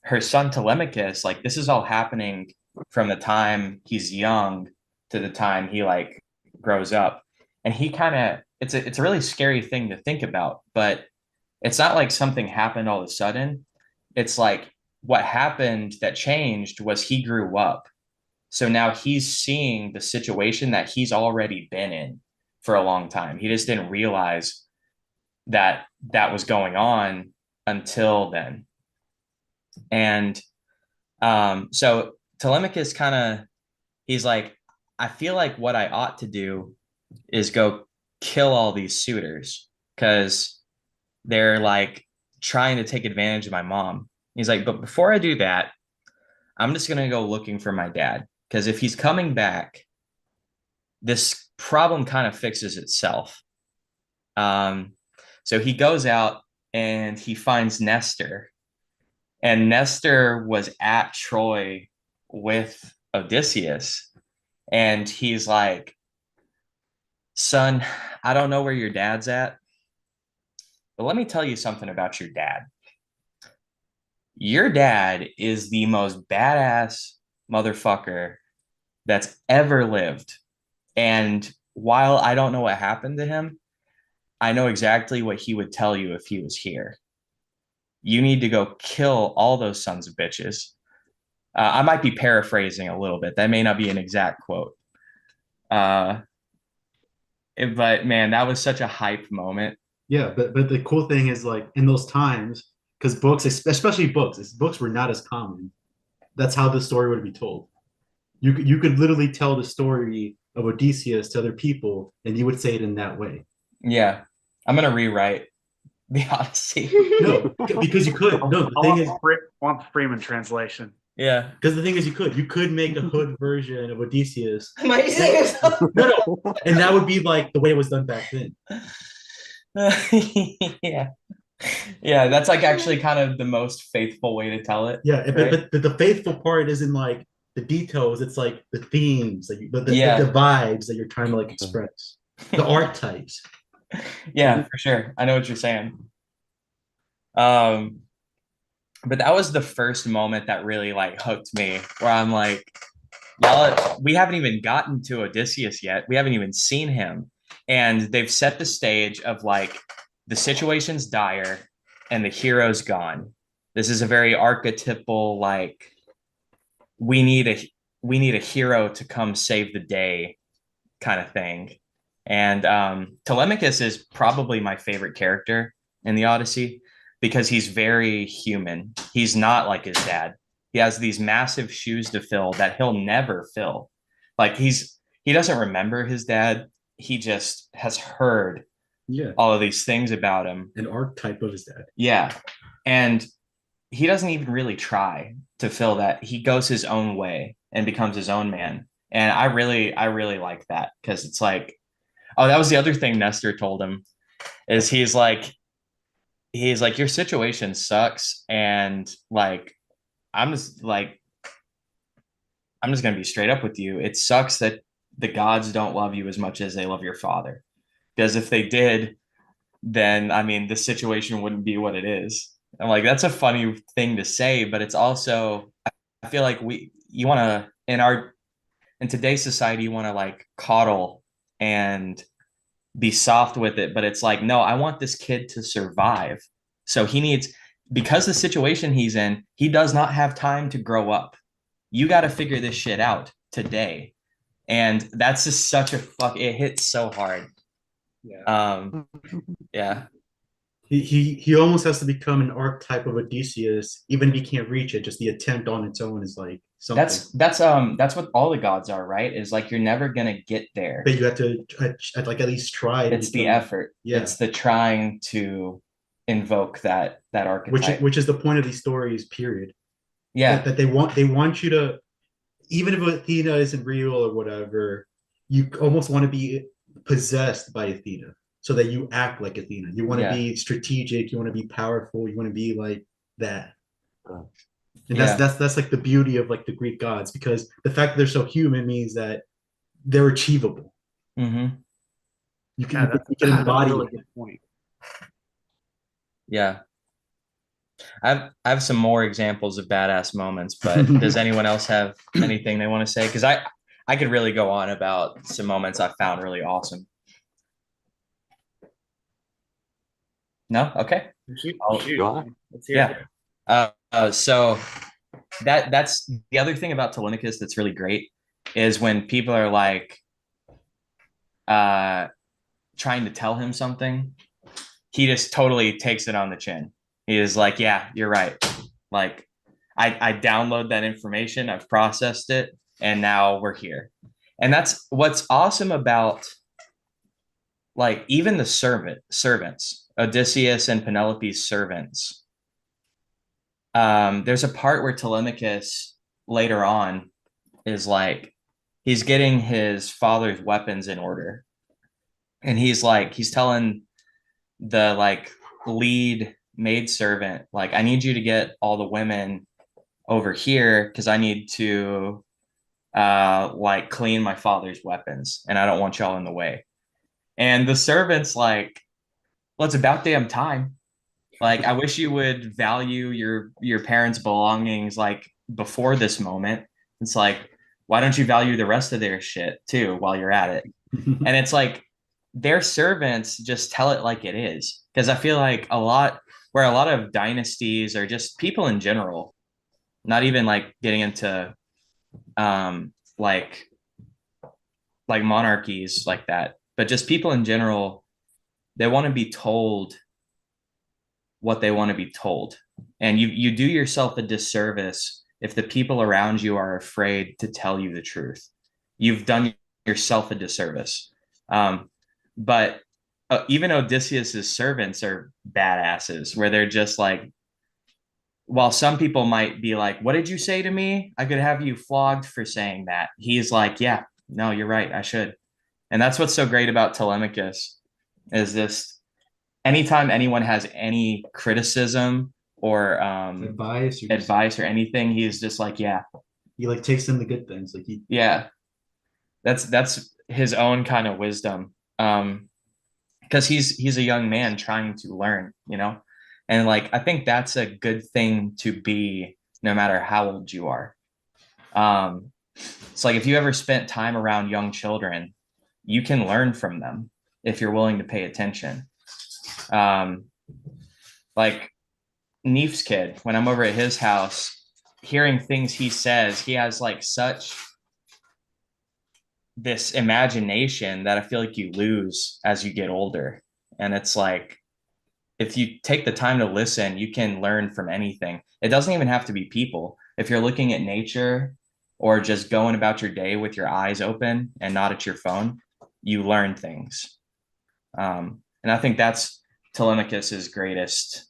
Speaker 3: her son Telemachus, like this is all happening from the time he's young to the time he like grows up. And he kind of, it's a really scary thing to think about, but it's not like something happened all of a sudden. It's like what happened that changed was he grew up. So now he's seeing the situation that he's already been in for a long time. He just didn't realize that that was going on until then. And so Telemachus kind of, he's like, I feel like what I ought to do is go kill all these suitors because they're like trying to take advantage of my mom. He's like, but before I do that, I'm just going to go looking for my dad. Because if he's coming back, this problem kind of fixes itself. So he goes out and he finds Nestor. And Nestor was at Troy with Odysseus. And he's like, son, I don't know where your dad's at, but let me tell you something about your dad. Your dad is the most badass motherfucker that's ever lived. And while I don't know what happened to him, I know exactly what he would tell you if he was here. You need to go kill all those sons of bitches. I might be paraphrasing a little bit. That may not be an exact quote. But man, that was such a hype moment.
Speaker 6: Yeah, but the cool thing is like in those times, because books, especially books were not as common. That's how the story would be told. You could literally tell the story of Odysseus to other people, and you would say it in that way.
Speaker 3: Yeah, I'm gonna rewrite the Odyssey.
Speaker 6: No, because you could. No, the thing is,
Speaker 5: want the Freeman translation.
Speaker 3: Yeah,
Speaker 6: because the thing is, you could make a hood version of Odysseus.
Speaker 2: Might you say yourself?
Speaker 6: No, and that would be like the way it was done back then.
Speaker 3: yeah. Yeah, that's like actually kind of the most faithful way to tell it.
Speaker 6: Yeah,
Speaker 3: right?
Speaker 6: but the faithful part isn't like the details, it's like the themes, like the vibes that you're trying to like express, the archetypes.
Speaker 3: Yeah, for sure. I know what you're saying. But that was the first moment that really like hooked me, where I'm like, y'all, we haven't even gotten to Odysseus yet. We haven't even seen him. And they've set the stage of like the situation's dire and the hero's gone. This is a very archetypal, like, we need a hero to come save the day kind of thing. And Telemachus is probably my favorite character in the Odyssey because he's very human. He's not like his dad. He has these massive shoes to fill that he'll never fill. Like he doesn't remember his dad. He just has heard all of these things about him.
Speaker 6: An archetype of his dad.
Speaker 3: Yeah. And he doesn't even really try to fill that. He goes his own way and becomes his own man. And I really like that because it's like, oh, that was the other thing Nestor told him is he's like, your situation sucks. And like, I'm just going to be straight up with you. It sucks that the gods don't love you as much as they love your father. Because if they did, then, I mean, the situation wouldn't be what it is. And like, that's a funny thing to say, but it's also, I feel like you want to, in today's society, you want to like coddle and be soft with it. But it's like, no, I want this kid to survive. So because the situation he's in, he does not have time to grow up. You got to figure this shit out today. And that's just such it hits so hard.
Speaker 6: Yeah.
Speaker 3: Yeah.
Speaker 6: He almost has to become an archetype of Odysseus, even if he can't reach it. Just the attempt on its own is like something.
Speaker 3: That's what all the gods are, right? Is like you're never gonna get there.
Speaker 6: But you have to like at least try.
Speaker 3: It's the effort. Yeah. It's the trying to invoke that archetype.
Speaker 6: Which is the point of these stories, period.
Speaker 3: Yeah.
Speaker 6: That they want you to, even if Athena isn't real or whatever, you almost want to be possessed by Athena so that you act like Athena. You want to be strategic, you want to be powerful, you want to be like that. And that's like the beauty of like the Greek gods, because the fact that they're so human means that they're achievable.
Speaker 3: Mm-hmm.
Speaker 6: You can embody
Speaker 5: really good point.
Speaker 3: Yeah. I have some more examples of badass moments, but does anyone else have anything they want to say? Because I could really go on about some moments I found really awesome. No? Okay.
Speaker 5: Shoot.
Speaker 4: Go on.
Speaker 5: Let's hear
Speaker 3: Yeah.
Speaker 5: it.
Speaker 3: So that's the other thing about Telemachus that's really great is when people are like trying to tell him something, he just totally takes it on the chin. He is like, yeah, you're right. Like I download that information, I've processed it, and now we're here. And that's what's awesome about like even the servants, Odysseus and Penelope's servants. There's a part where Telemachus later on is like he's getting his father's weapons in order. And he's telling the like lead maidservant, like, I need you to get all the women over here because I need to like clean my father's weapons and I don't want y'all in the way. And the servant's like, well, it's about damn time. Like, I wish you would value your parents' belongings like before this moment. It's like, why don't you value the rest of their shit too while you're at it? And it's like their servants just tell it like it is. Because I feel like a lot of dynasties or just people in general, not even like getting into um like monarchies like that, but just people in general, they want to be told what they want to be told. And you do yourself a disservice if the people around you are afraid to tell you the truth. You've done yourself a disservice. But even Odysseus's servants are badasses, where they're just like, while some people might be like, what did you say to me? I could have you flogged for saying that. He's like, yeah, no, you're right. I should. And that's what's so great about Telemachus is this anytime anyone has any criticism or advice or anything, he's just like, yeah.
Speaker 6: He like takes in the good things. Like
Speaker 3: yeah. That's his own kind of wisdom. Because he's a young man trying to learn, and like I think that's a good thing to be no matter how old you are. It's like if you ever spent time around young children, you can learn from them if you're willing to pay attention. Like Neef's kid, when I'm over at his house, hearing things he says, he has like such this imagination that I feel like you lose as you get older. And it's like, if you take the time to listen, you can learn from anything. It doesn't even have to be people. If you're looking at nature or just going about your day with your eyes open and not at your phone, you learn things. And I think that's Telemachus's greatest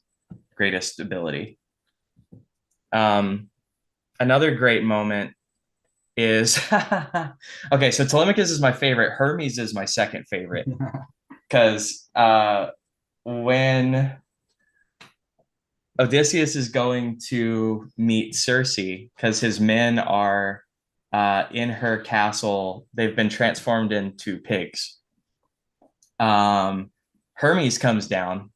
Speaker 3: ability. Another great moment is okay, so Telemachus is my favorite. Hermes is my second favorite. Because when Odysseus is going to meet Circe, because his men are in her castle, they've been transformed into pigs. Hermes comes down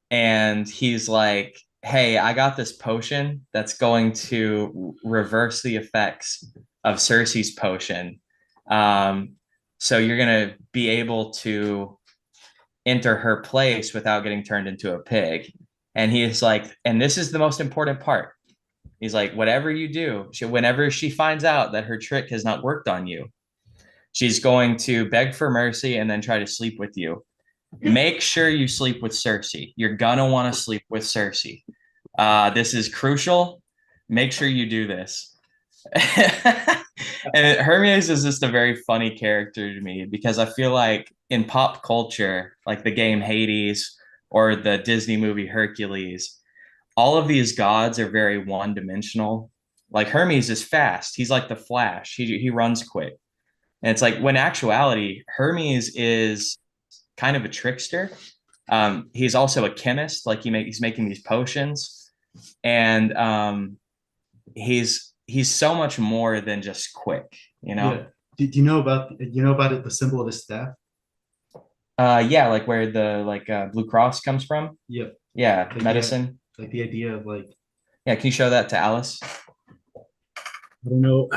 Speaker 3: and he's like, hey, I got this potion that's going to reverse the effects of Circe's potion. So you're going to be able to enter her place without getting turned into a pig. And he's like, and this is the most important part. He's like, whatever you do, whenever she finds out that her trick has not worked on you, she's going to beg for mercy and then try to sleep with you. Make sure you sleep with Circe. You're gonna want to sleep with Circe. This is crucial. Make sure you do this. And Hermes is just a very funny character to me because I feel like in pop culture, like the game Hades or the Disney movie Hercules, all of these gods are very one-dimensional. Like Hermes is fast. He's like the Flash. He runs quick. And it's like when actuality, Hermes is kind of a trickster. He's also a chemist. Like he's making these potions. And he's so much more than just quick,
Speaker 6: Yeah. Do you know about it, the symbol of his staff?
Speaker 3: Yeah, like where the Blue Cross comes from.
Speaker 6: Yep.
Speaker 3: Yeah, medicine.
Speaker 6: Like the idea of like,
Speaker 3: Yeah, can you show that to Alice?
Speaker 6: I don't know.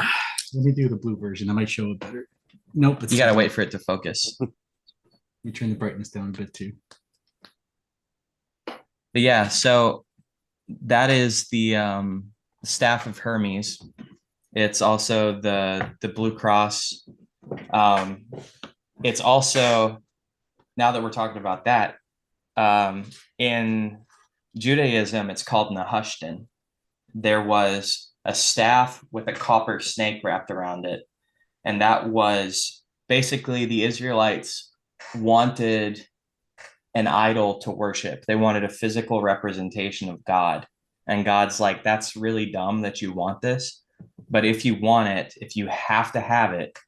Speaker 6: Let me do the blue version. I might show it better. Nope.
Speaker 3: You gotta wait for it to focus.
Speaker 6: Let me turn the brightness down a bit too.
Speaker 3: But yeah, so that is the staff of Hermes. It's also the Blue Cross. It's also, now that we're talking about that, in Judaism, it's called Nehushtan. There was a staff with a copper snake wrapped around it. And that was basically the Israelites wanted an idol to worship. They wanted a physical representation of God. And God's like, that's really dumb that you want this. But if you want it, if you have to have it,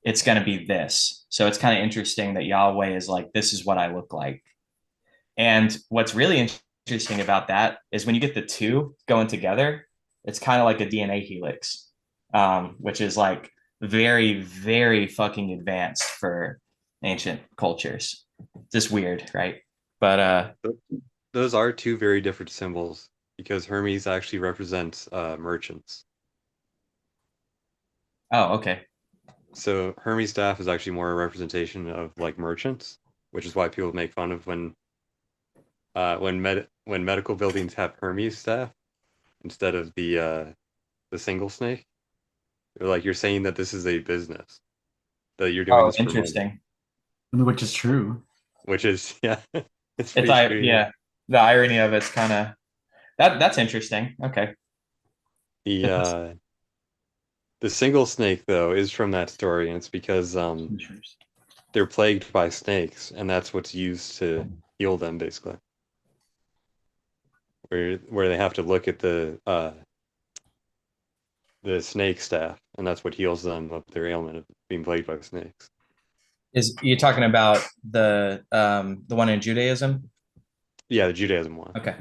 Speaker 3: it's going to be this. So it's kind of interesting that Yahweh is like, this is what I look like. And what's really interesting about that is when you get the two going together, it's kind of like a DNA helix, which is like very, very fucking advanced for ancient cultures. Just weird, right? But
Speaker 4: those are two very different symbols because Hermes actually represents merchants.
Speaker 3: oh, okay.
Speaker 4: So Hermes staff is actually more a representation of like merchants, which is why people make fun of when medical buildings have Hermes staff instead of the single snake. They're like, you're saying that this is a business, that you're doing
Speaker 3: Oh,
Speaker 4: this for money,
Speaker 3: interesting.
Speaker 6: Which is true.
Speaker 4: which is yeah, it's
Speaker 3: It's
Speaker 4: pretty true,
Speaker 3: yeah. The irony of it's kind of that's interesting. Okay.
Speaker 4: The single snake though is from that story, and it's because they're plagued by snakes, and that's what's used to heal them, basically. Where they have to look at the snake staff, and that's what heals them of their ailment of being plagued by snakes.
Speaker 3: Is you talking about the one in Judaism?
Speaker 4: Yeah, the Judaism one.
Speaker 3: Okay.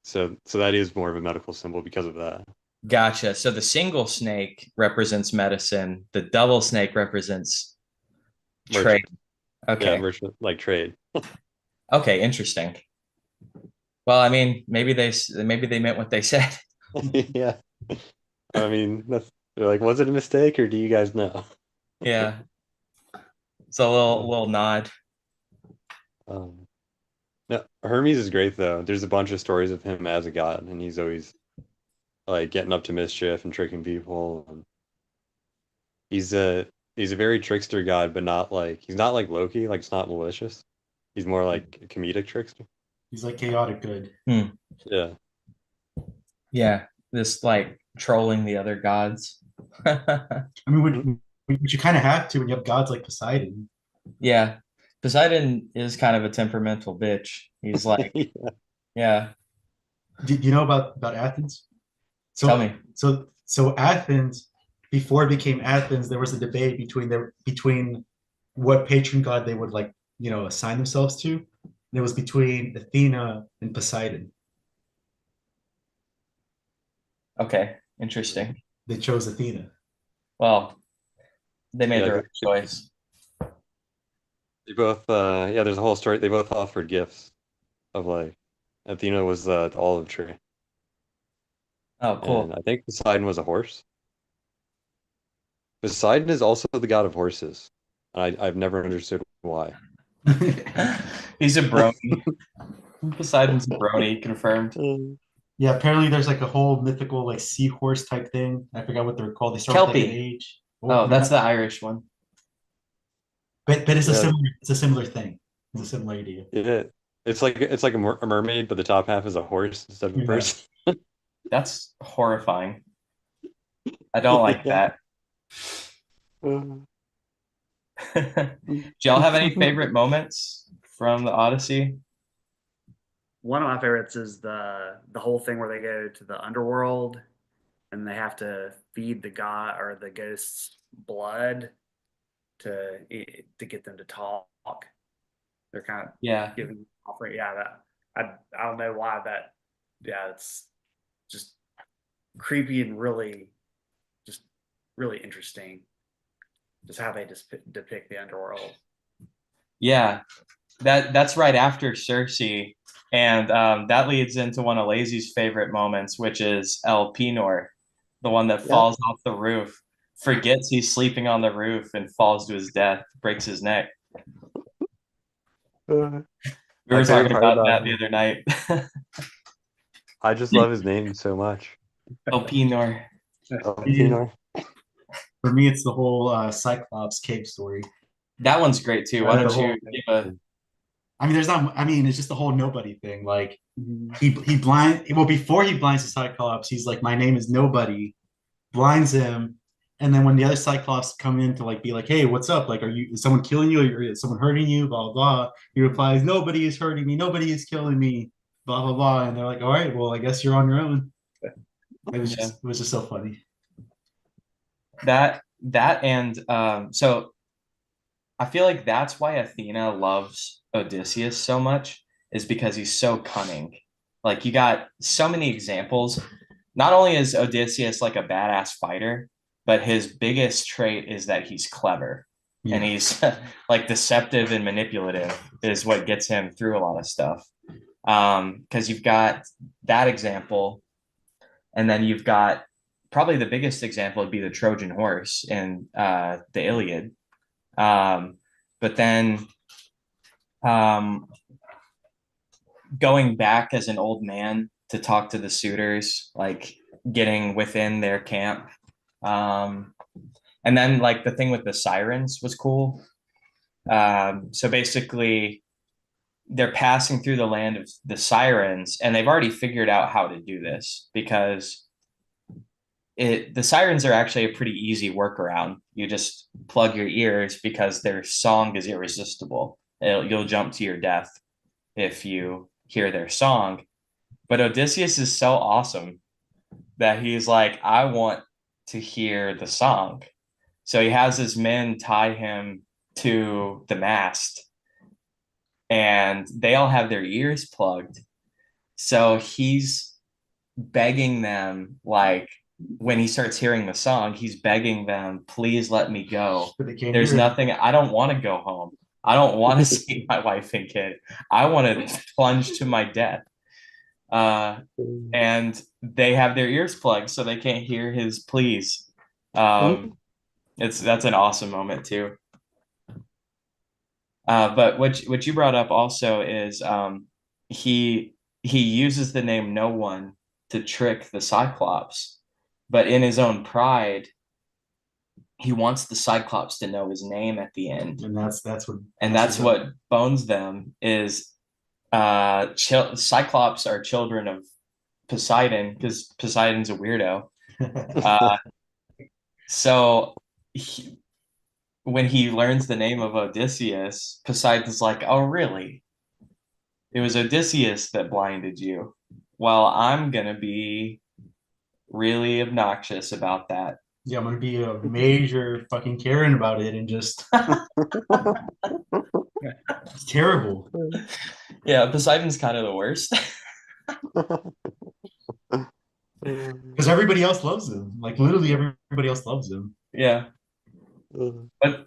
Speaker 4: So that is more of a medical symbol because of that.
Speaker 3: Gotcha. So the single snake represents medicine. The double snake represents trade.
Speaker 4: Merchant.
Speaker 3: Okay.
Speaker 4: Yeah, merchant, like trade.
Speaker 3: Okay. Interesting. Well, I mean, maybe they meant what they said.
Speaker 4: Yeah. I mean, they're like, was it a mistake, or do you guys know?
Speaker 3: Yeah. It's a little nod.
Speaker 4: No, Hermes is great though. There's a bunch of stories of him as a god, and he's always like getting up to mischief and tricking people. And he's a very trickster god, but he's not like Loki. Like, it's not malicious. He's more like a comedic trickster.
Speaker 6: He's like chaotic good.
Speaker 4: Yeah.
Speaker 3: Yeah. This like trolling the other gods.
Speaker 6: I mean, which you kind of have to when you have gods like Poseidon.
Speaker 3: Yeah. Poseidon is kind of a temperamental bitch. He's like, yeah.
Speaker 6: Do you know about Athens? So,
Speaker 3: Tell me.
Speaker 6: So Athens, before it became Athens, there was a debate between what patron god they would like, assign themselves to. And it was between Athena and Poseidon.
Speaker 3: Okay. Interesting.
Speaker 6: They chose Athena.
Speaker 3: Well, they made
Speaker 4: Yeah,
Speaker 3: the right choice.
Speaker 4: They both, there's a whole story. They both offered gifts of like, Athena was the olive tree.
Speaker 3: Oh, cool.
Speaker 4: And I think Poseidon was a horse. Poseidon is also the god of horses. I've never understood why.
Speaker 3: He's a brony. Poseidon's a brony, confirmed.
Speaker 6: Yeah, apparently there's like a whole mythical like seahorse type thing. I forgot what they're called. They start with like an
Speaker 3: Kelpie.
Speaker 6: age.
Speaker 3: Oh, that's the Irish one.
Speaker 6: But it's
Speaker 4: Yeah.
Speaker 6: a similar thing. It's a similar idea.
Speaker 4: Yeah, it's like a mermaid, but the top half is a horse instead of a
Speaker 6: Yeah.
Speaker 4: person.
Speaker 3: That's horrifying. I don't like
Speaker 4: Yeah.
Speaker 3: that. Do y'all have any favorite moments from the Odyssey?
Speaker 5: One of my favorites is the whole thing where they go to the underworld and they have to feed the god or the ghost's blood to get them to talk. They're kind of giving offering. Yeah, that I don't know why that. Yeah, it's just creepy and really interesting. Just how they just depict the underworld.
Speaker 3: Yeah, that's right after Circe And that leads into one of Lazy's favorite moments, which is El Pinor, the one that falls off the roof, forgets he's sleeping on the roof and falls to his death, breaks his neck.
Speaker 4: Uh,
Speaker 3: We
Speaker 4: My
Speaker 3: were
Speaker 4: favorite
Speaker 3: talking
Speaker 4: part
Speaker 3: about that
Speaker 4: about
Speaker 3: the
Speaker 4: him,
Speaker 3: other night.
Speaker 4: I just love his name so much.
Speaker 3: El Pinor.
Speaker 4: Pena.
Speaker 6: For me, it's the whole Cyclops cape story.
Speaker 3: That one's great too. Why
Speaker 6: The
Speaker 3: don't
Speaker 6: whole
Speaker 3: you
Speaker 6: thing.
Speaker 3: give a
Speaker 6: I mean, there's not. I mean, it's just the whole nobody thing. Like he blind. Well, before he blinds the Cyclops, he's like, "My name is Nobody." Blinds him, and then when the other Cyclops come in to like be like, "Hey, what's up? Like, is someone killing you? Or is someone hurting you?" Blah blah blah. He replies, "Nobody is hurting me. Nobody is killing me." Blah blah blah. And they're like, "All right, well, I guess you're on your own." It was just so funny.
Speaker 3: that and so I feel like that's why Athena loves Odysseus so much, is because he's so cunning. Like you got so many examples. Not only is Odysseus like a badass fighter, but his biggest trait is that he's clever. And he's like deceptive and manipulative is what gets him through a lot of stuff. Because you've got that example, and then you've got probably the biggest example would be the Trojan horse in the Iliad. But then going back as an old man to talk to the suitors, like getting within their camp. And then like the thing with the sirens was cool. So basically they're passing through the land of the sirens, and they've already figured out how to do this because the sirens are actually a pretty easy workaround. You just plug your ears because their song is irresistible. You'll jump to your death if you hear their song. But Odysseus is so awesome that he's like, I want to hear the song. So he has his men tie him to the mast, and they all have their ears plugged. So he's begging them, like, when he starts hearing the song, he's begging them, please let me go. There's nothing, I don't want to go home. I don't want to see my wife and kid. I want to plunge to my death. And they have their ears plugged so they can't hear his pleas. That's an awesome moment too. But what you brought up also is he uses the name No One to trick the Cyclops, but in his own pride, he wants the Cyclops to know his name at the end,
Speaker 6: and that's
Speaker 3: what bones them is Cyclops are children of Poseidon because Poseidon's a weirdo. So when he learns the name of Odysseus, Poseidon's like, oh, really? It was Odysseus that blinded you. Well, I'm going to be really obnoxious about that.
Speaker 6: Yeah, I'm going to be a major fucking Karen about it and just... It's terrible.
Speaker 3: Yeah, Poseidon's kind of the worst.
Speaker 6: Because everybody else loves him. Like, literally everybody else loves him.
Speaker 3: Yeah.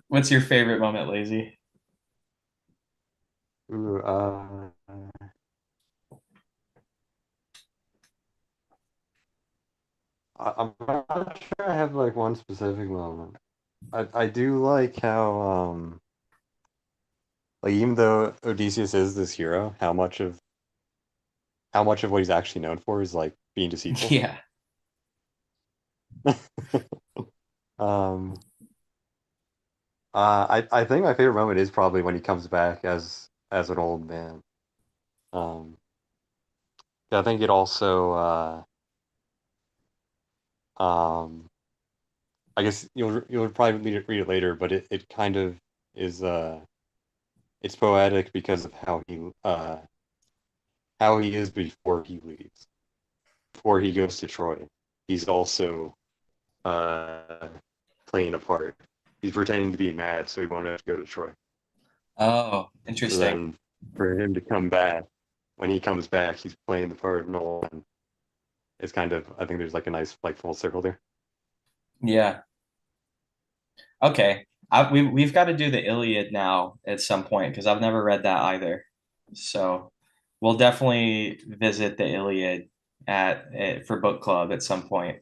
Speaker 3: What's your favorite moment, Lazy?
Speaker 4: I'm not sure I have like one specific moment. I do like how like even though Odysseus is this hero, how much of what he's actually known for is like being deceitful.
Speaker 3: Yeah.
Speaker 4: I think my favorite moment is probably when he comes back as an old man. I think it also I guess you'll probably read it later, but it kind of is it's poetic because of how he is before he leaves. Before he goes to Troy, he's also playing a part. He's pretending to be mad so he won't have to go to Troy.
Speaker 3: Oh, interesting.
Speaker 4: So then for him to come back, when he comes back, he's playing the part of Nolan. It's kind of, I think there's like a nice like full circle there.
Speaker 3: Yeah. Okay. We've got to do the Iliad now at some point because I've never read that either. So we'll definitely visit the Iliad for book club at some point.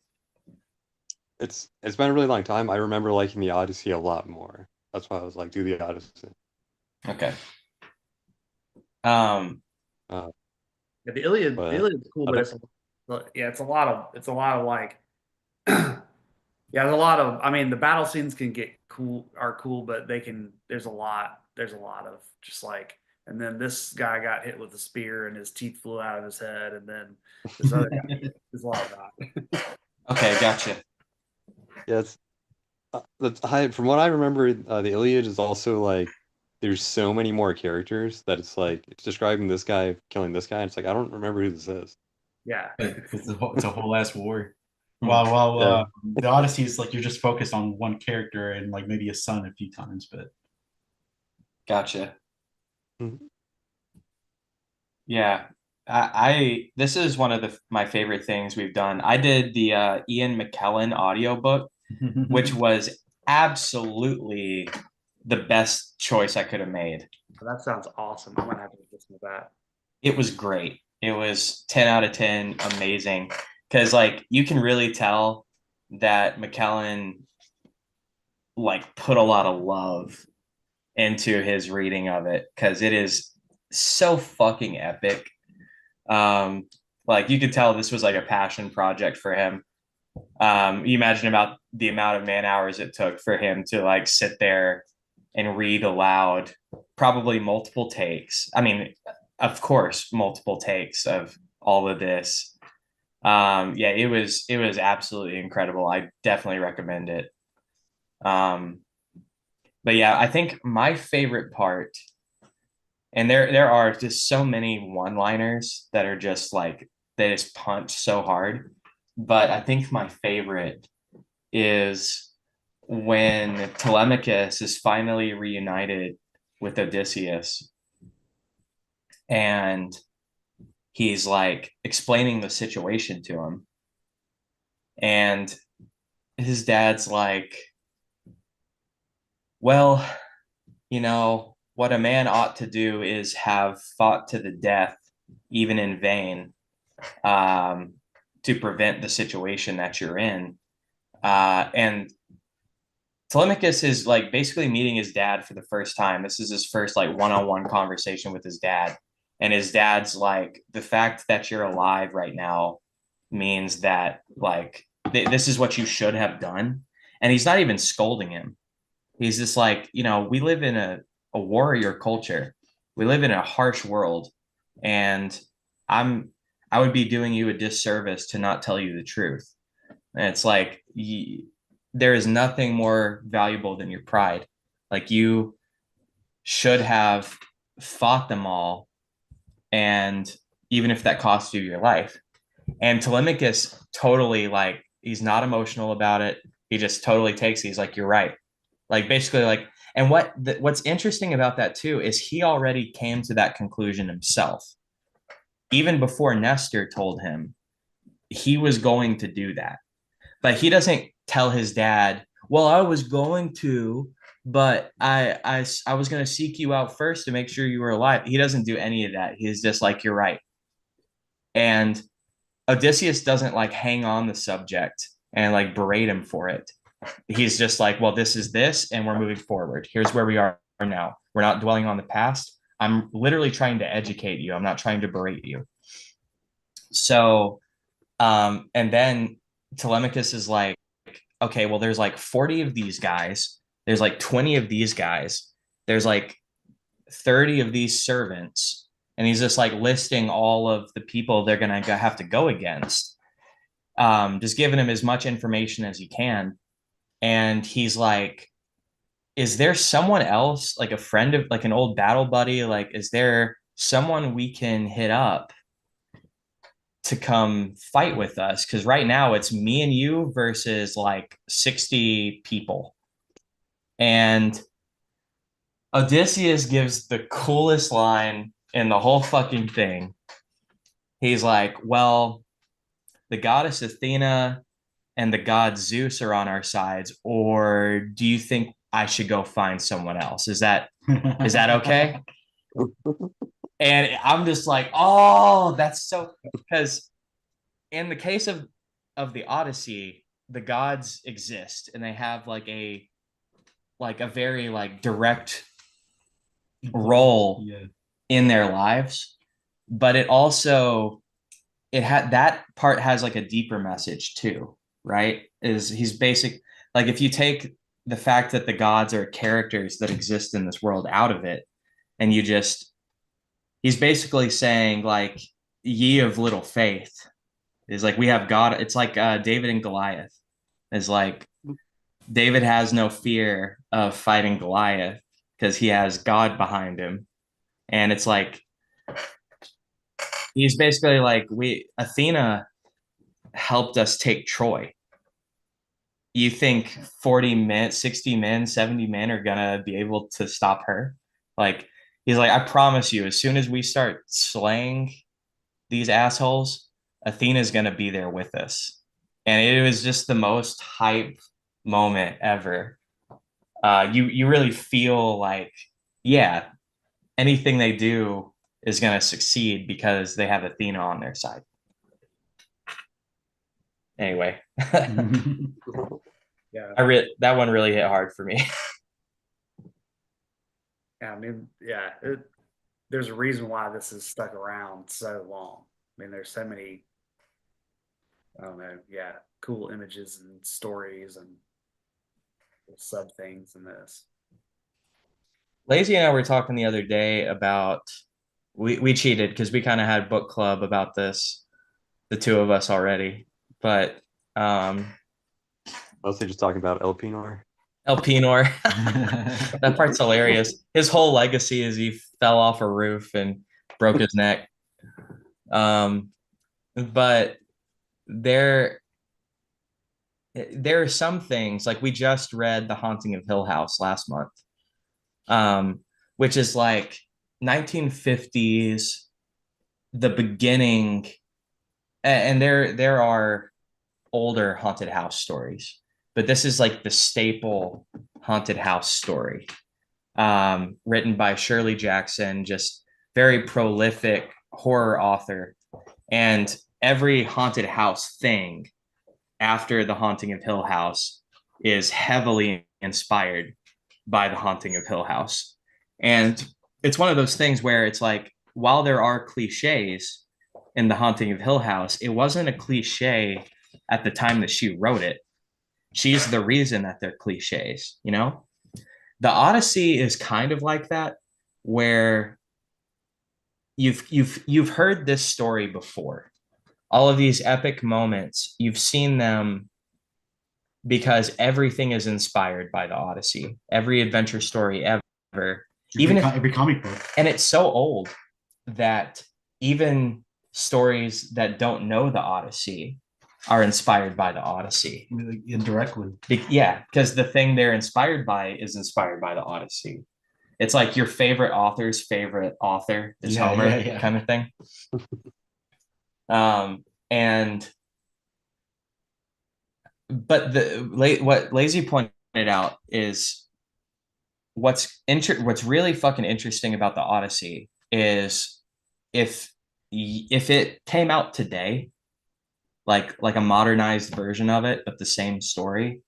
Speaker 4: It's been a really long time. I remember liking the Odyssey a lot more. That's why I was like, do the Odyssey.
Speaker 3: Okay.
Speaker 4: Uh,
Speaker 5: Yeah, the
Speaker 4: but
Speaker 5: Iliad's cool, but
Speaker 4: other,
Speaker 5: it's a lot of like yeah, there's a lot of I mean the battle scenes are cool, but there's a lot of just like and then this guy got hit with a spear and his teeth flew out of his head, and then this other guy there's a lot of that.
Speaker 3: Okay, gotcha.
Speaker 4: yeah, from what I remember, the Iliad is also like there's so many more characters that it's describing this guy killing this guy. And it's like I don't remember who this is.
Speaker 5: Yeah.
Speaker 6: It's a whole ass war.
Speaker 3: Hmm.
Speaker 6: While
Speaker 4: Yeah.
Speaker 6: the Odyssey is like you're just focused on one character and like maybe a son a few times, but
Speaker 3: Gotcha.
Speaker 4: Mhm.
Speaker 3: Yeah. I this is one of my favorite things we've done. I did the Ian McKellen audiobook, which was absolutely the best choice I could have made.
Speaker 5: That sounds awesome. I'm gonna have to listen to that.
Speaker 3: It was great. It was 10 out of 10, amazing. Because like you can really tell that McKellen like put a lot of love into his reading of it because it is so fucking epic. Like you could tell this was like a passion project for him. You imagine about the amount of man hours it took for him to like sit there and read aloud, probably multiple takes. I mean, of course, multiple takes of all of this. Yeah, it was absolutely incredible. I definitely recommend it. Um, but yeah, I think my favorite part, and there are just so many one-liners that are just like they just punch so hard. But I think my favorite is when Telemachus is finally reunited with Odysseus and he's like explaining the situation to him. And his dad's like, well, what a man ought to do is have fought to the death, even in vain, um, to prevent the situation that you're in. And Telemachus is like basically meeting his dad for the first time. This is his first like one-on-one conversation with his dad. And his dad's like, the fact that you're alive right now means that like this is what you should have done. And he's not even scolding him. He's just like, we live in a warrior culture. We live in a harsh world. And I would be doing you a disservice to not tell you the truth. And it's like, there is nothing more valuable than your pride. Like you should have fought them all. And even if that costs you your life. And Telemachus totally like, he's not emotional about it. He just totally takes it. He's like, you're right. Like basically like, and what's interesting about that too, is he already came to that conclusion himself. Even before Nestor told him he was going to do that. But he doesn't tell his dad, well, I was going to, but I was going to seek you out first to make sure you were alive. He doesn't do any of that. He's just like, you're right. And Odysseus doesn't like hang on the subject and like berate him for it. He's just like, well, this is this, and we're moving forward. Here's where we are now. We're not dwelling on the past. I'm literally trying to educate you. I'm not trying to berate you. So, and then Telemachus is like, okay, well, there's like 40 of these guys. There's like 20 of these guys. There's like 30 of these servants. And he's just like listing all of the people they're going to have to go against. Just giving him as much information as he can. And he's like, is there someone else, like a friend of like an old battle buddy? Like, is there someone we can hit up to come fight with us? Because right now it's me and you versus like 60 people. And Odysseus gives the coolest line in the whole fucking thing. He's like, well, the goddess Athena and the god Zeus are on our sides, or do you think I should go find someone else? Is that okay? And I'm just like, oh, that's so, because in the case of the Odyssey, the gods exist and they have like a very like direct role
Speaker 6: Yeah.
Speaker 3: in their lives, but it also it had that part has like a deeper message too, right? Is he's basic like if you take the fact that the gods are characters that exist in this world out of it, and you just he's basically saying like ye of little faith is like we have God. It's like David and Goliath is like David has no fear of fighting Goliath because he has God behind him. And it's like he's basically like we Athena helped us take Troy. You think 40 men, 60 men, 70 men are gonna be able to stop her? Like he's like, I promise you, as soon as we start slaying these assholes, Athena's gonna be there with us. And it was just the most hype moment ever. You really feel like, yeah, anything they do is gonna succeed because they have Athena on their side. Anyway,
Speaker 5: Yeah.
Speaker 3: that one really hit hard for me.
Speaker 5: Yeah, I mean, yeah, there's a reason why this has stuck around so long. I mean, there's so many, I don't know, yeah, cool images and stories and sub things in this.
Speaker 3: Lazy and I were talking the other day about we cheated because we kind of had book club about this, the two of us already, but
Speaker 4: Mostly just talking about Elpenor.
Speaker 3: Elpenor. That part's hilarious. His whole legacy is he fell off a roof and broke his neck. But there are some things like we just read The Haunting of Hill House last month, which is like 1950s, the beginning, and there are older haunted house stories, but this is like the staple haunted house story, written by Shirley Jackson, just very prolific horror author. And every haunted house thing after The Haunting of Hill House is heavily inspired by The Haunting of Hill House. And it's one of those things where it's like, while there are cliches in The Haunting of Hill House, it wasn't a cliche at the time that she wrote it. She's the reason that they're cliches, you know? The Odyssey is kind of like that, where you've heard this story before. All of these epic moments, you've seen them because everything is inspired by the Odyssey. Every adventure story ever,
Speaker 6: Every comic book.
Speaker 3: And it's so old that even stories that don't know the Odyssey are inspired by the Odyssey.
Speaker 6: I mean, like, indirectly.
Speaker 3: Yeah, because the thing they're inspired by is inspired by the Odyssey. It's like your favorite author's favorite author is Homer, kind of thing. But what Lazy pointed out is what's really fucking interesting about the Odyssey is if it came out today, like a modernized version of it, but the same story,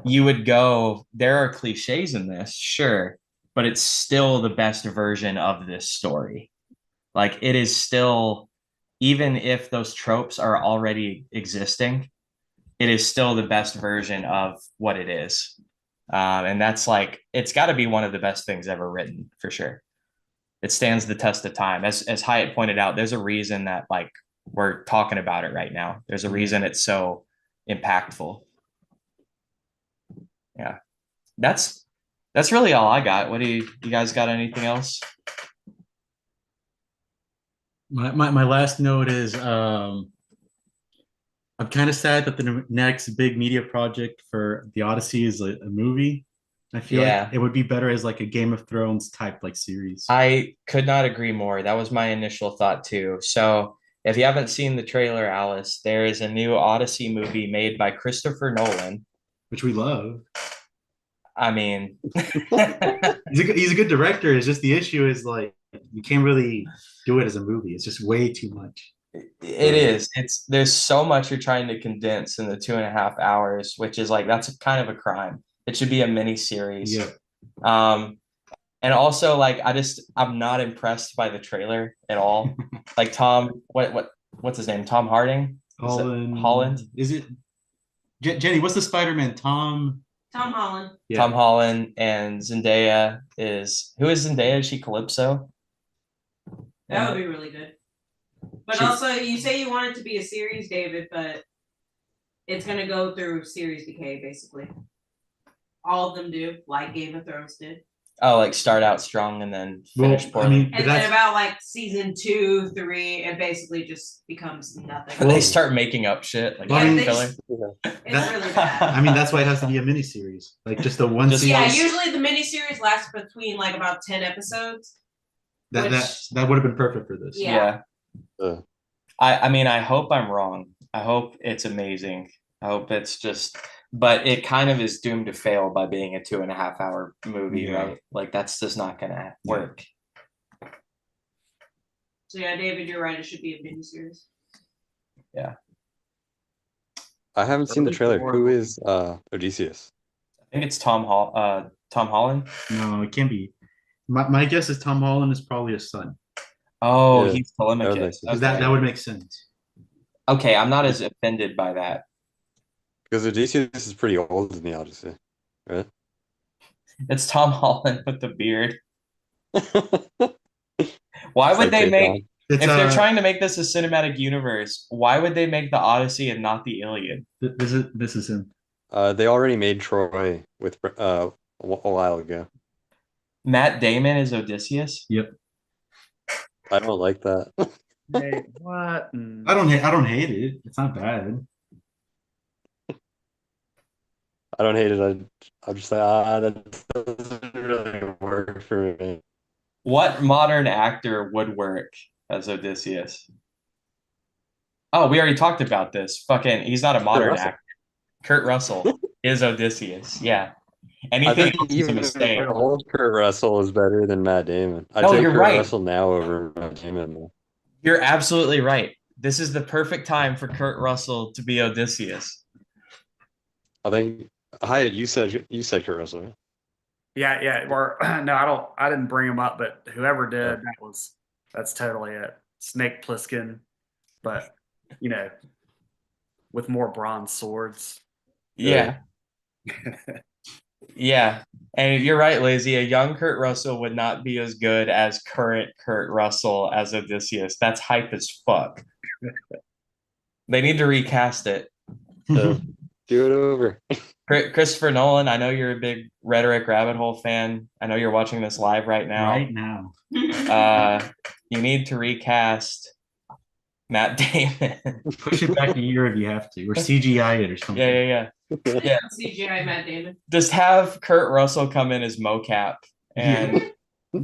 Speaker 3: you would go, there are cliches in this, sure, but it's still the best version of this story. Like it is still, even if those tropes are already existing, it is still the best version of what it is. And that's like, it's got to be one of the best things ever written for sure. It stands the test of time. As Hiatt pointed out, there's a reason that like we're talking about it right now. There's a reason it's so impactful. Yeah, that's really all I got. What do you guys got? Anything else?
Speaker 6: My last note is I'm kind of sad that the next big media project for the Odyssey is a movie. I feel like it would be better as like a Game of Thrones type like series.
Speaker 3: I could not agree more. That was my initial thought too. So if you haven't seen the trailer, Alice, there is a new Odyssey movie made by Christopher Nolan,
Speaker 6: which we love.
Speaker 3: I mean,
Speaker 6: He's a good director. It's just the issue is like you can't really do it as a movie. It's just way too much.
Speaker 3: it is. There's so much you're trying to condense in the 2.5 hours, which is like that's a kind of a crime. It should be a mini series.
Speaker 6: Yeah.
Speaker 3: And also like I'm not impressed by the trailer at all. Like Tom, what's his name? Tom Harding? Holland?
Speaker 6: Is it Jenny, what's the Spider-Man?
Speaker 2: Tom Holland.
Speaker 6: Yeah.
Speaker 3: Tom Holland and Zendaya who is Zendaya? Is she Calypso?
Speaker 2: That would be really good. But also, you say you want it to be a series, David, but it's gonna go through series decay, basically. All of them do, like Game of Thrones did.
Speaker 3: Oh, like start out strong and then finish poorly.
Speaker 6: I mean,
Speaker 2: And then about like season 2, 3, it basically just becomes nothing.
Speaker 3: They start making up shit like filler.
Speaker 2: It's really bad.
Speaker 6: I mean, that's why it has to be a miniseries. Like just the one series.
Speaker 2: Yeah, usually the miniseries lasts between like about 10 episodes.
Speaker 6: That would have been perfect for this.
Speaker 2: Yeah.
Speaker 3: I mean, I hope I'm wrong. I hope it's amazing. I hope it's just, but it kind of is doomed to fail by being a 2.5 hour movie, right? Like that's just not gonna work.
Speaker 2: So yeah, David, you're right. It should be a miniseries.
Speaker 3: Yeah.
Speaker 4: I haven't seen the trailer. Who is Odysseus?
Speaker 3: I think it's Tom Holland.
Speaker 6: No, it can't be. My guess is Tom Holland is probably his son.
Speaker 3: Oh,
Speaker 4: Yeah,
Speaker 3: he's Telemachus.
Speaker 6: Because that would make sense.
Speaker 3: Okay, I'm not as offended by that.
Speaker 4: Because Odysseus is pretty old in the Odyssey, right?
Speaker 3: It's Tom Holland with the beard. Why would
Speaker 4: Like
Speaker 3: they make
Speaker 6: It's,
Speaker 3: if they're trying to make this a cinematic universe, why would they make the Odyssey and not the Iliad?
Speaker 6: This is him.
Speaker 4: They already made Troy with a while ago.
Speaker 3: Matt Damon is Odysseus?
Speaker 6: Yep.
Speaker 4: I don't like that.
Speaker 5: Hey, what?
Speaker 6: I don't hate it. It's not bad.
Speaker 4: I don't hate it. I'm just like, that doesn't really work for me.
Speaker 3: What modern actor would work as Odysseus? Oh, we already talked about this. Fucking, he's not a modern actor. Kurt Russell is Odysseus. Yeah.
Speaker 4: I
Speaker 3: Anything
Speaker 4: think
Speaker 3: else is a
Speaker 4: even
Speaker 3: mistake.
Speaker 4: old Kurt Russell is better than Matt Damon. I'd
Speaker 3: No,
Speaker 4: take
Speaker 3: you're
Speaker 4: Kurt
Speaker 3: right.
Speaker 4: Russell now over Matt Damon. Though.
Speaker 3: You're absolutely right. This is the perfect time for Kurt Russell to be Odysseus.
Speaker 4: I think Hiatt, you said Kurt Russell. Right?
Speaker 5: Yeah. Or no, I didn't bring him up, but whoever did, that's totally it. Snake Plissken, but with more bronze swords.
Speaker 3: Yeah. Yeah. And you're right, Lazy. A young Kurt Russell would not be as good as current Kurt Russell as Odysseus. That's hype as fuck. They need to recast it.
Speaker 4: Do it over.
Speaker 3: Christopher Nolan, I know you're a big Rhetoric Rabbit Hole fan. I know you're watching this live right now.
Speaker 6: Right now.
Speaker 3: You need to recast Matt Damon.
Speaker 6: Push it back a year if you have to, or CGI it or something.
Speaker 3: Yeah.
Speaker 2: CGI Matt Damon.
Speaker 3: Just have Kurt Russell come in as mocap and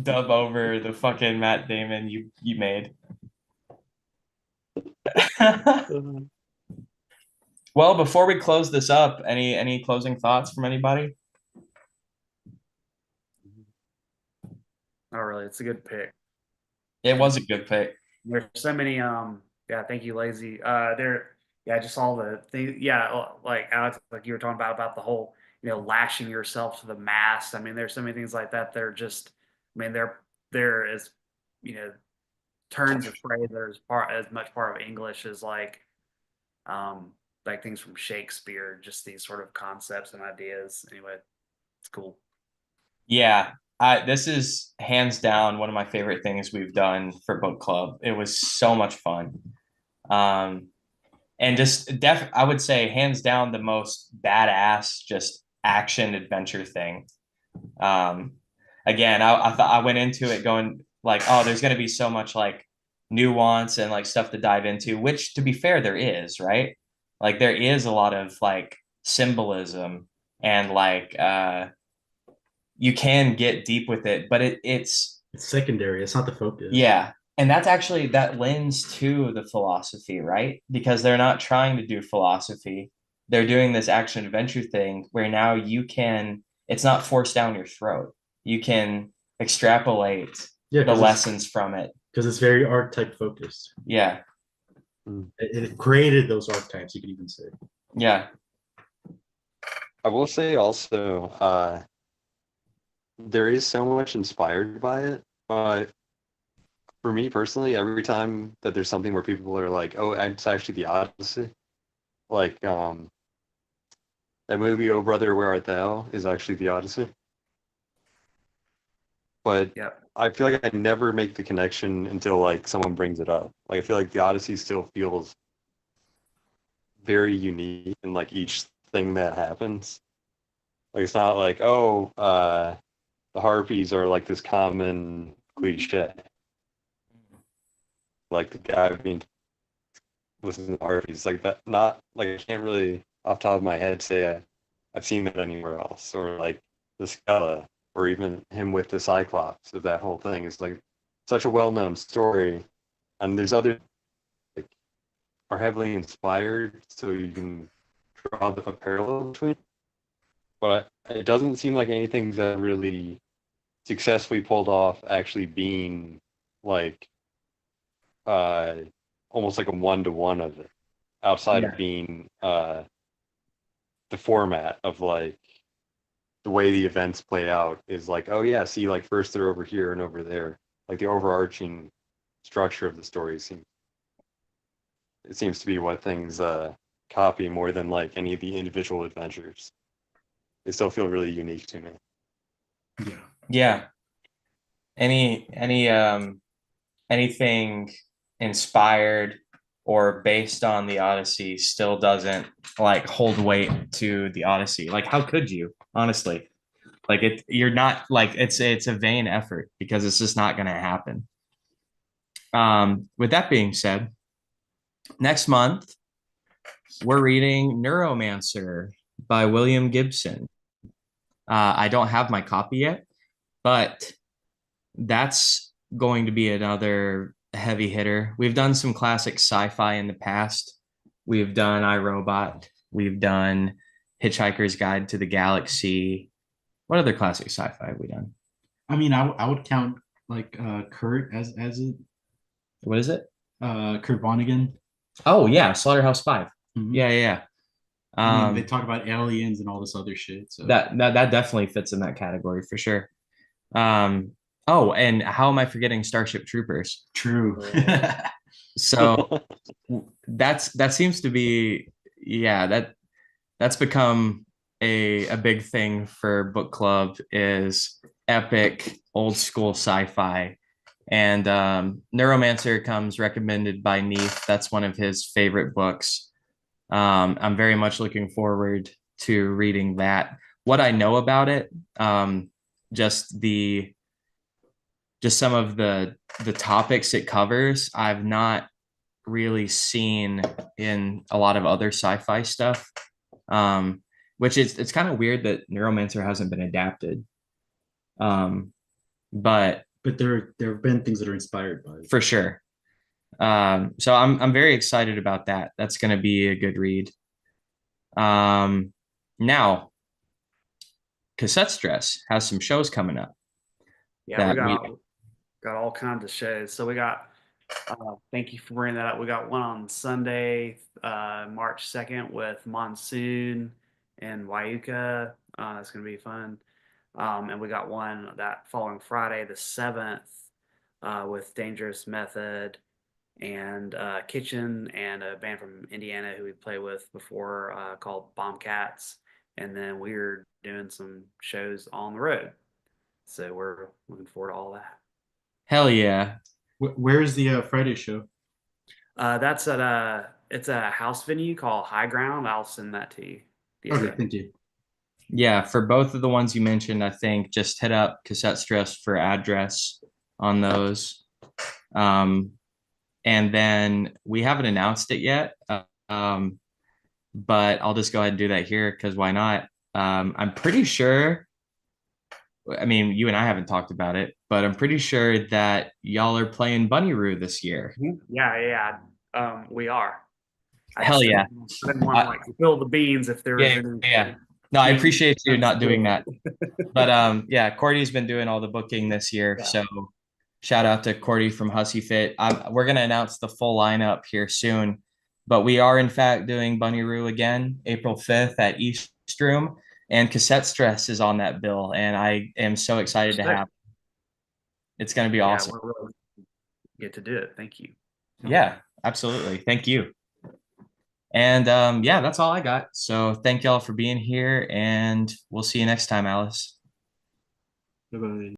Speaker 3: dub over the fucking Matt Damon you made. Well, before we close this up, any closing thoughts from anybody?
Speaker 5: Not really. It's a good pick.
Speaker 3: It was a good pick.
Speaker 5: There's so many. Thank you, Lazy. Just all the things. Yeah, like Alex, like you were talking about the whole, lashing yourself to the mast. I mean, there's so many things like that. They're just, there is, turns of phrase that are as much part of English as like things from Shakespeare. Just these sort of concepts and ideas. Anyway, it's cool.
Speaker 3: Yeah. This is hands down one of my favorite things we've done for book club. It was so much fun. And just I would say hands down the most badass just action adventure thing. Again, I thought I went into it going like, oh, there's going to be so much like nuance and like stuff to dive into, which to be fair, there is, right? Like there is a lot of like symbolism and like, you can get deep with it, but it's
Speaker 6: secondary. It's not the focus.
Speaker 3: Yeah. And that lends to the philosophy, right? Because they're not trying to do philosophy. They're doing this action adventure thing where now you can it's not forced down your throat. You can extrapolate
Speaker 6: Yeah,
Speaker 3: the lessons from it.
Speaker 6: because it's very archetype focused.
Speaker 3: Yeah.
Speaker 6: It created those archetypes, you could even say.
Speaker 3: Yeah.
Speaker 4: I will say also, there is so much inspired by it, but for me personally, every time that there's something where people are like, "Oh, it's actually the Odyssey," like that movie "Oh Brother, Where Art Thou" is actually the Odyssey. But
Speaker 5: Yep.
Speaker 4: I feel like I never make the connection until like someone brings it up. Like I feel like the Odyssey still feels very unique in like each thing that happens. Like it's not like, oh, the harpies are like this common cliche. Like the guy being listening to harpies, like that. Not like I can't really off the top of my head say I've seen that anywhere else, or like the Scala, or even him with the Cyclops. Of that whole thing is like such a well-known story, and there's other like are heavily inspired, so you can draw a parallel between. But it doesn't seem like anything that really successfully pulled off actually being like almost like a one-to-one of it, outside of being the format of like the way the events play out is like, oh yeah, see, like first they're over here and over there. Like the overarching structure of the story seems to be what things copy more than like any of the individual adventures. They still feel really unique to me.
Speaker 3: Yeah. Anything inspired or based on the Odyssey still doesn't like hold weight to the Odyssey. Like, how could you, honestly? Like you're not like it's a vain effort because it's just not going to happen. With that being said, next month we're reading Neuromancer by William Gibson. I don't have my copy yet, but that's going to be another heavy hitter. We've done some classic sci-fi in the past. We've done iRobot. We've done Hitchhiker's Guide to the Galaxy. What other classic sci-fi have we done?
Speaker 6: I mean, I would count like Kurt as it.
Speaker 3: What is it?
Speaker 6: Kurt Vonnegut.
Speaker 3: Oh yeah, Slaughterhouse 5.
Speaker 6: Mhm.
Speaker 3: Yeah.
Speaker 6: I mean, they talk about aliens and all this other shit. So
Speaker 3: that definitely fits in that category for sure. Oh, and how am I forgetting Starship Troopers?
Speaker 6: True.
Speaker 3: So that seems to be, yeah, that's become a big thing for book club, is epic old school sci-fi. And Neuromancer comes recommended by Neef. That's one of his favorite books. I'm very much looking forward to reading that. What I know about it, just some of the topics it covers, I've not really seen in a lot of other sci-fi stuff. Which it's kind of weird that Neuromancer hasn't been adapted. But
Speaker 6: there have been things that are inspired by it.
Speaker 3: For sure. So I'm very excited about that. That's going to be a good read. Now, Cassette Stress has some shows coming up.
Speaker 5: Yeah, we got all kinds of shows. So we got, thank you for bringing that up. We got one on Sunday, March 2nd with Monsoon and Wayuka. That's going to be fun. And we got one that following Friday, the 7th, with Dangerous Method and Kitchen and a band from Indiana who we played with before called Bombcats. And then we're doing some shows on the road. So we're looking forward to all that.
Speaker 3: Hell yeah.
Speaker 6: Where is the Friday show?
Speaker 5: That's at it's a house venue called High Ground. I'll send that to you.
Speaker 6: Okay, thank you.
Speaker 3: Yeah, for both of the ones you mentioned, I think just hit up Cassette Stress for address on those. And then we haven't announced it yet, but I'll just go ahead and do that here because why not? I'm pretty sure, I mean, you and I haven't talked about it, but I'm pretty sure that y'all are playing Bunny Roo this year.
Speaker 5: Yeah. We are.
Speaker 3: Hell yeah.
Speaker 5: I didn't want to like spill the beans if there was any.
Speaker 3: Yeah. No, I appreciate you not doing that. But yeah, Cordy's been doing all the booking this year.
Speaker 5: Yeah.
Speaker 3: So shout out to Cordy from Hussy Fit. We're gonna announce the full lineup here soon. But we are in fact doing Bunny Roo again, April 5th at East Room. And Cassette Stress is on that bill. And I am so excited to have it. It's gonna be awesome.
Speaker 5: We're really get to do it. Thank you.
Speaker 3: Yeah, absolutely. Thank you. And yeah, that's all I got. So thank y'all for being here, and we'll see you next time, Alice.
Speaker 6: Bye-bye.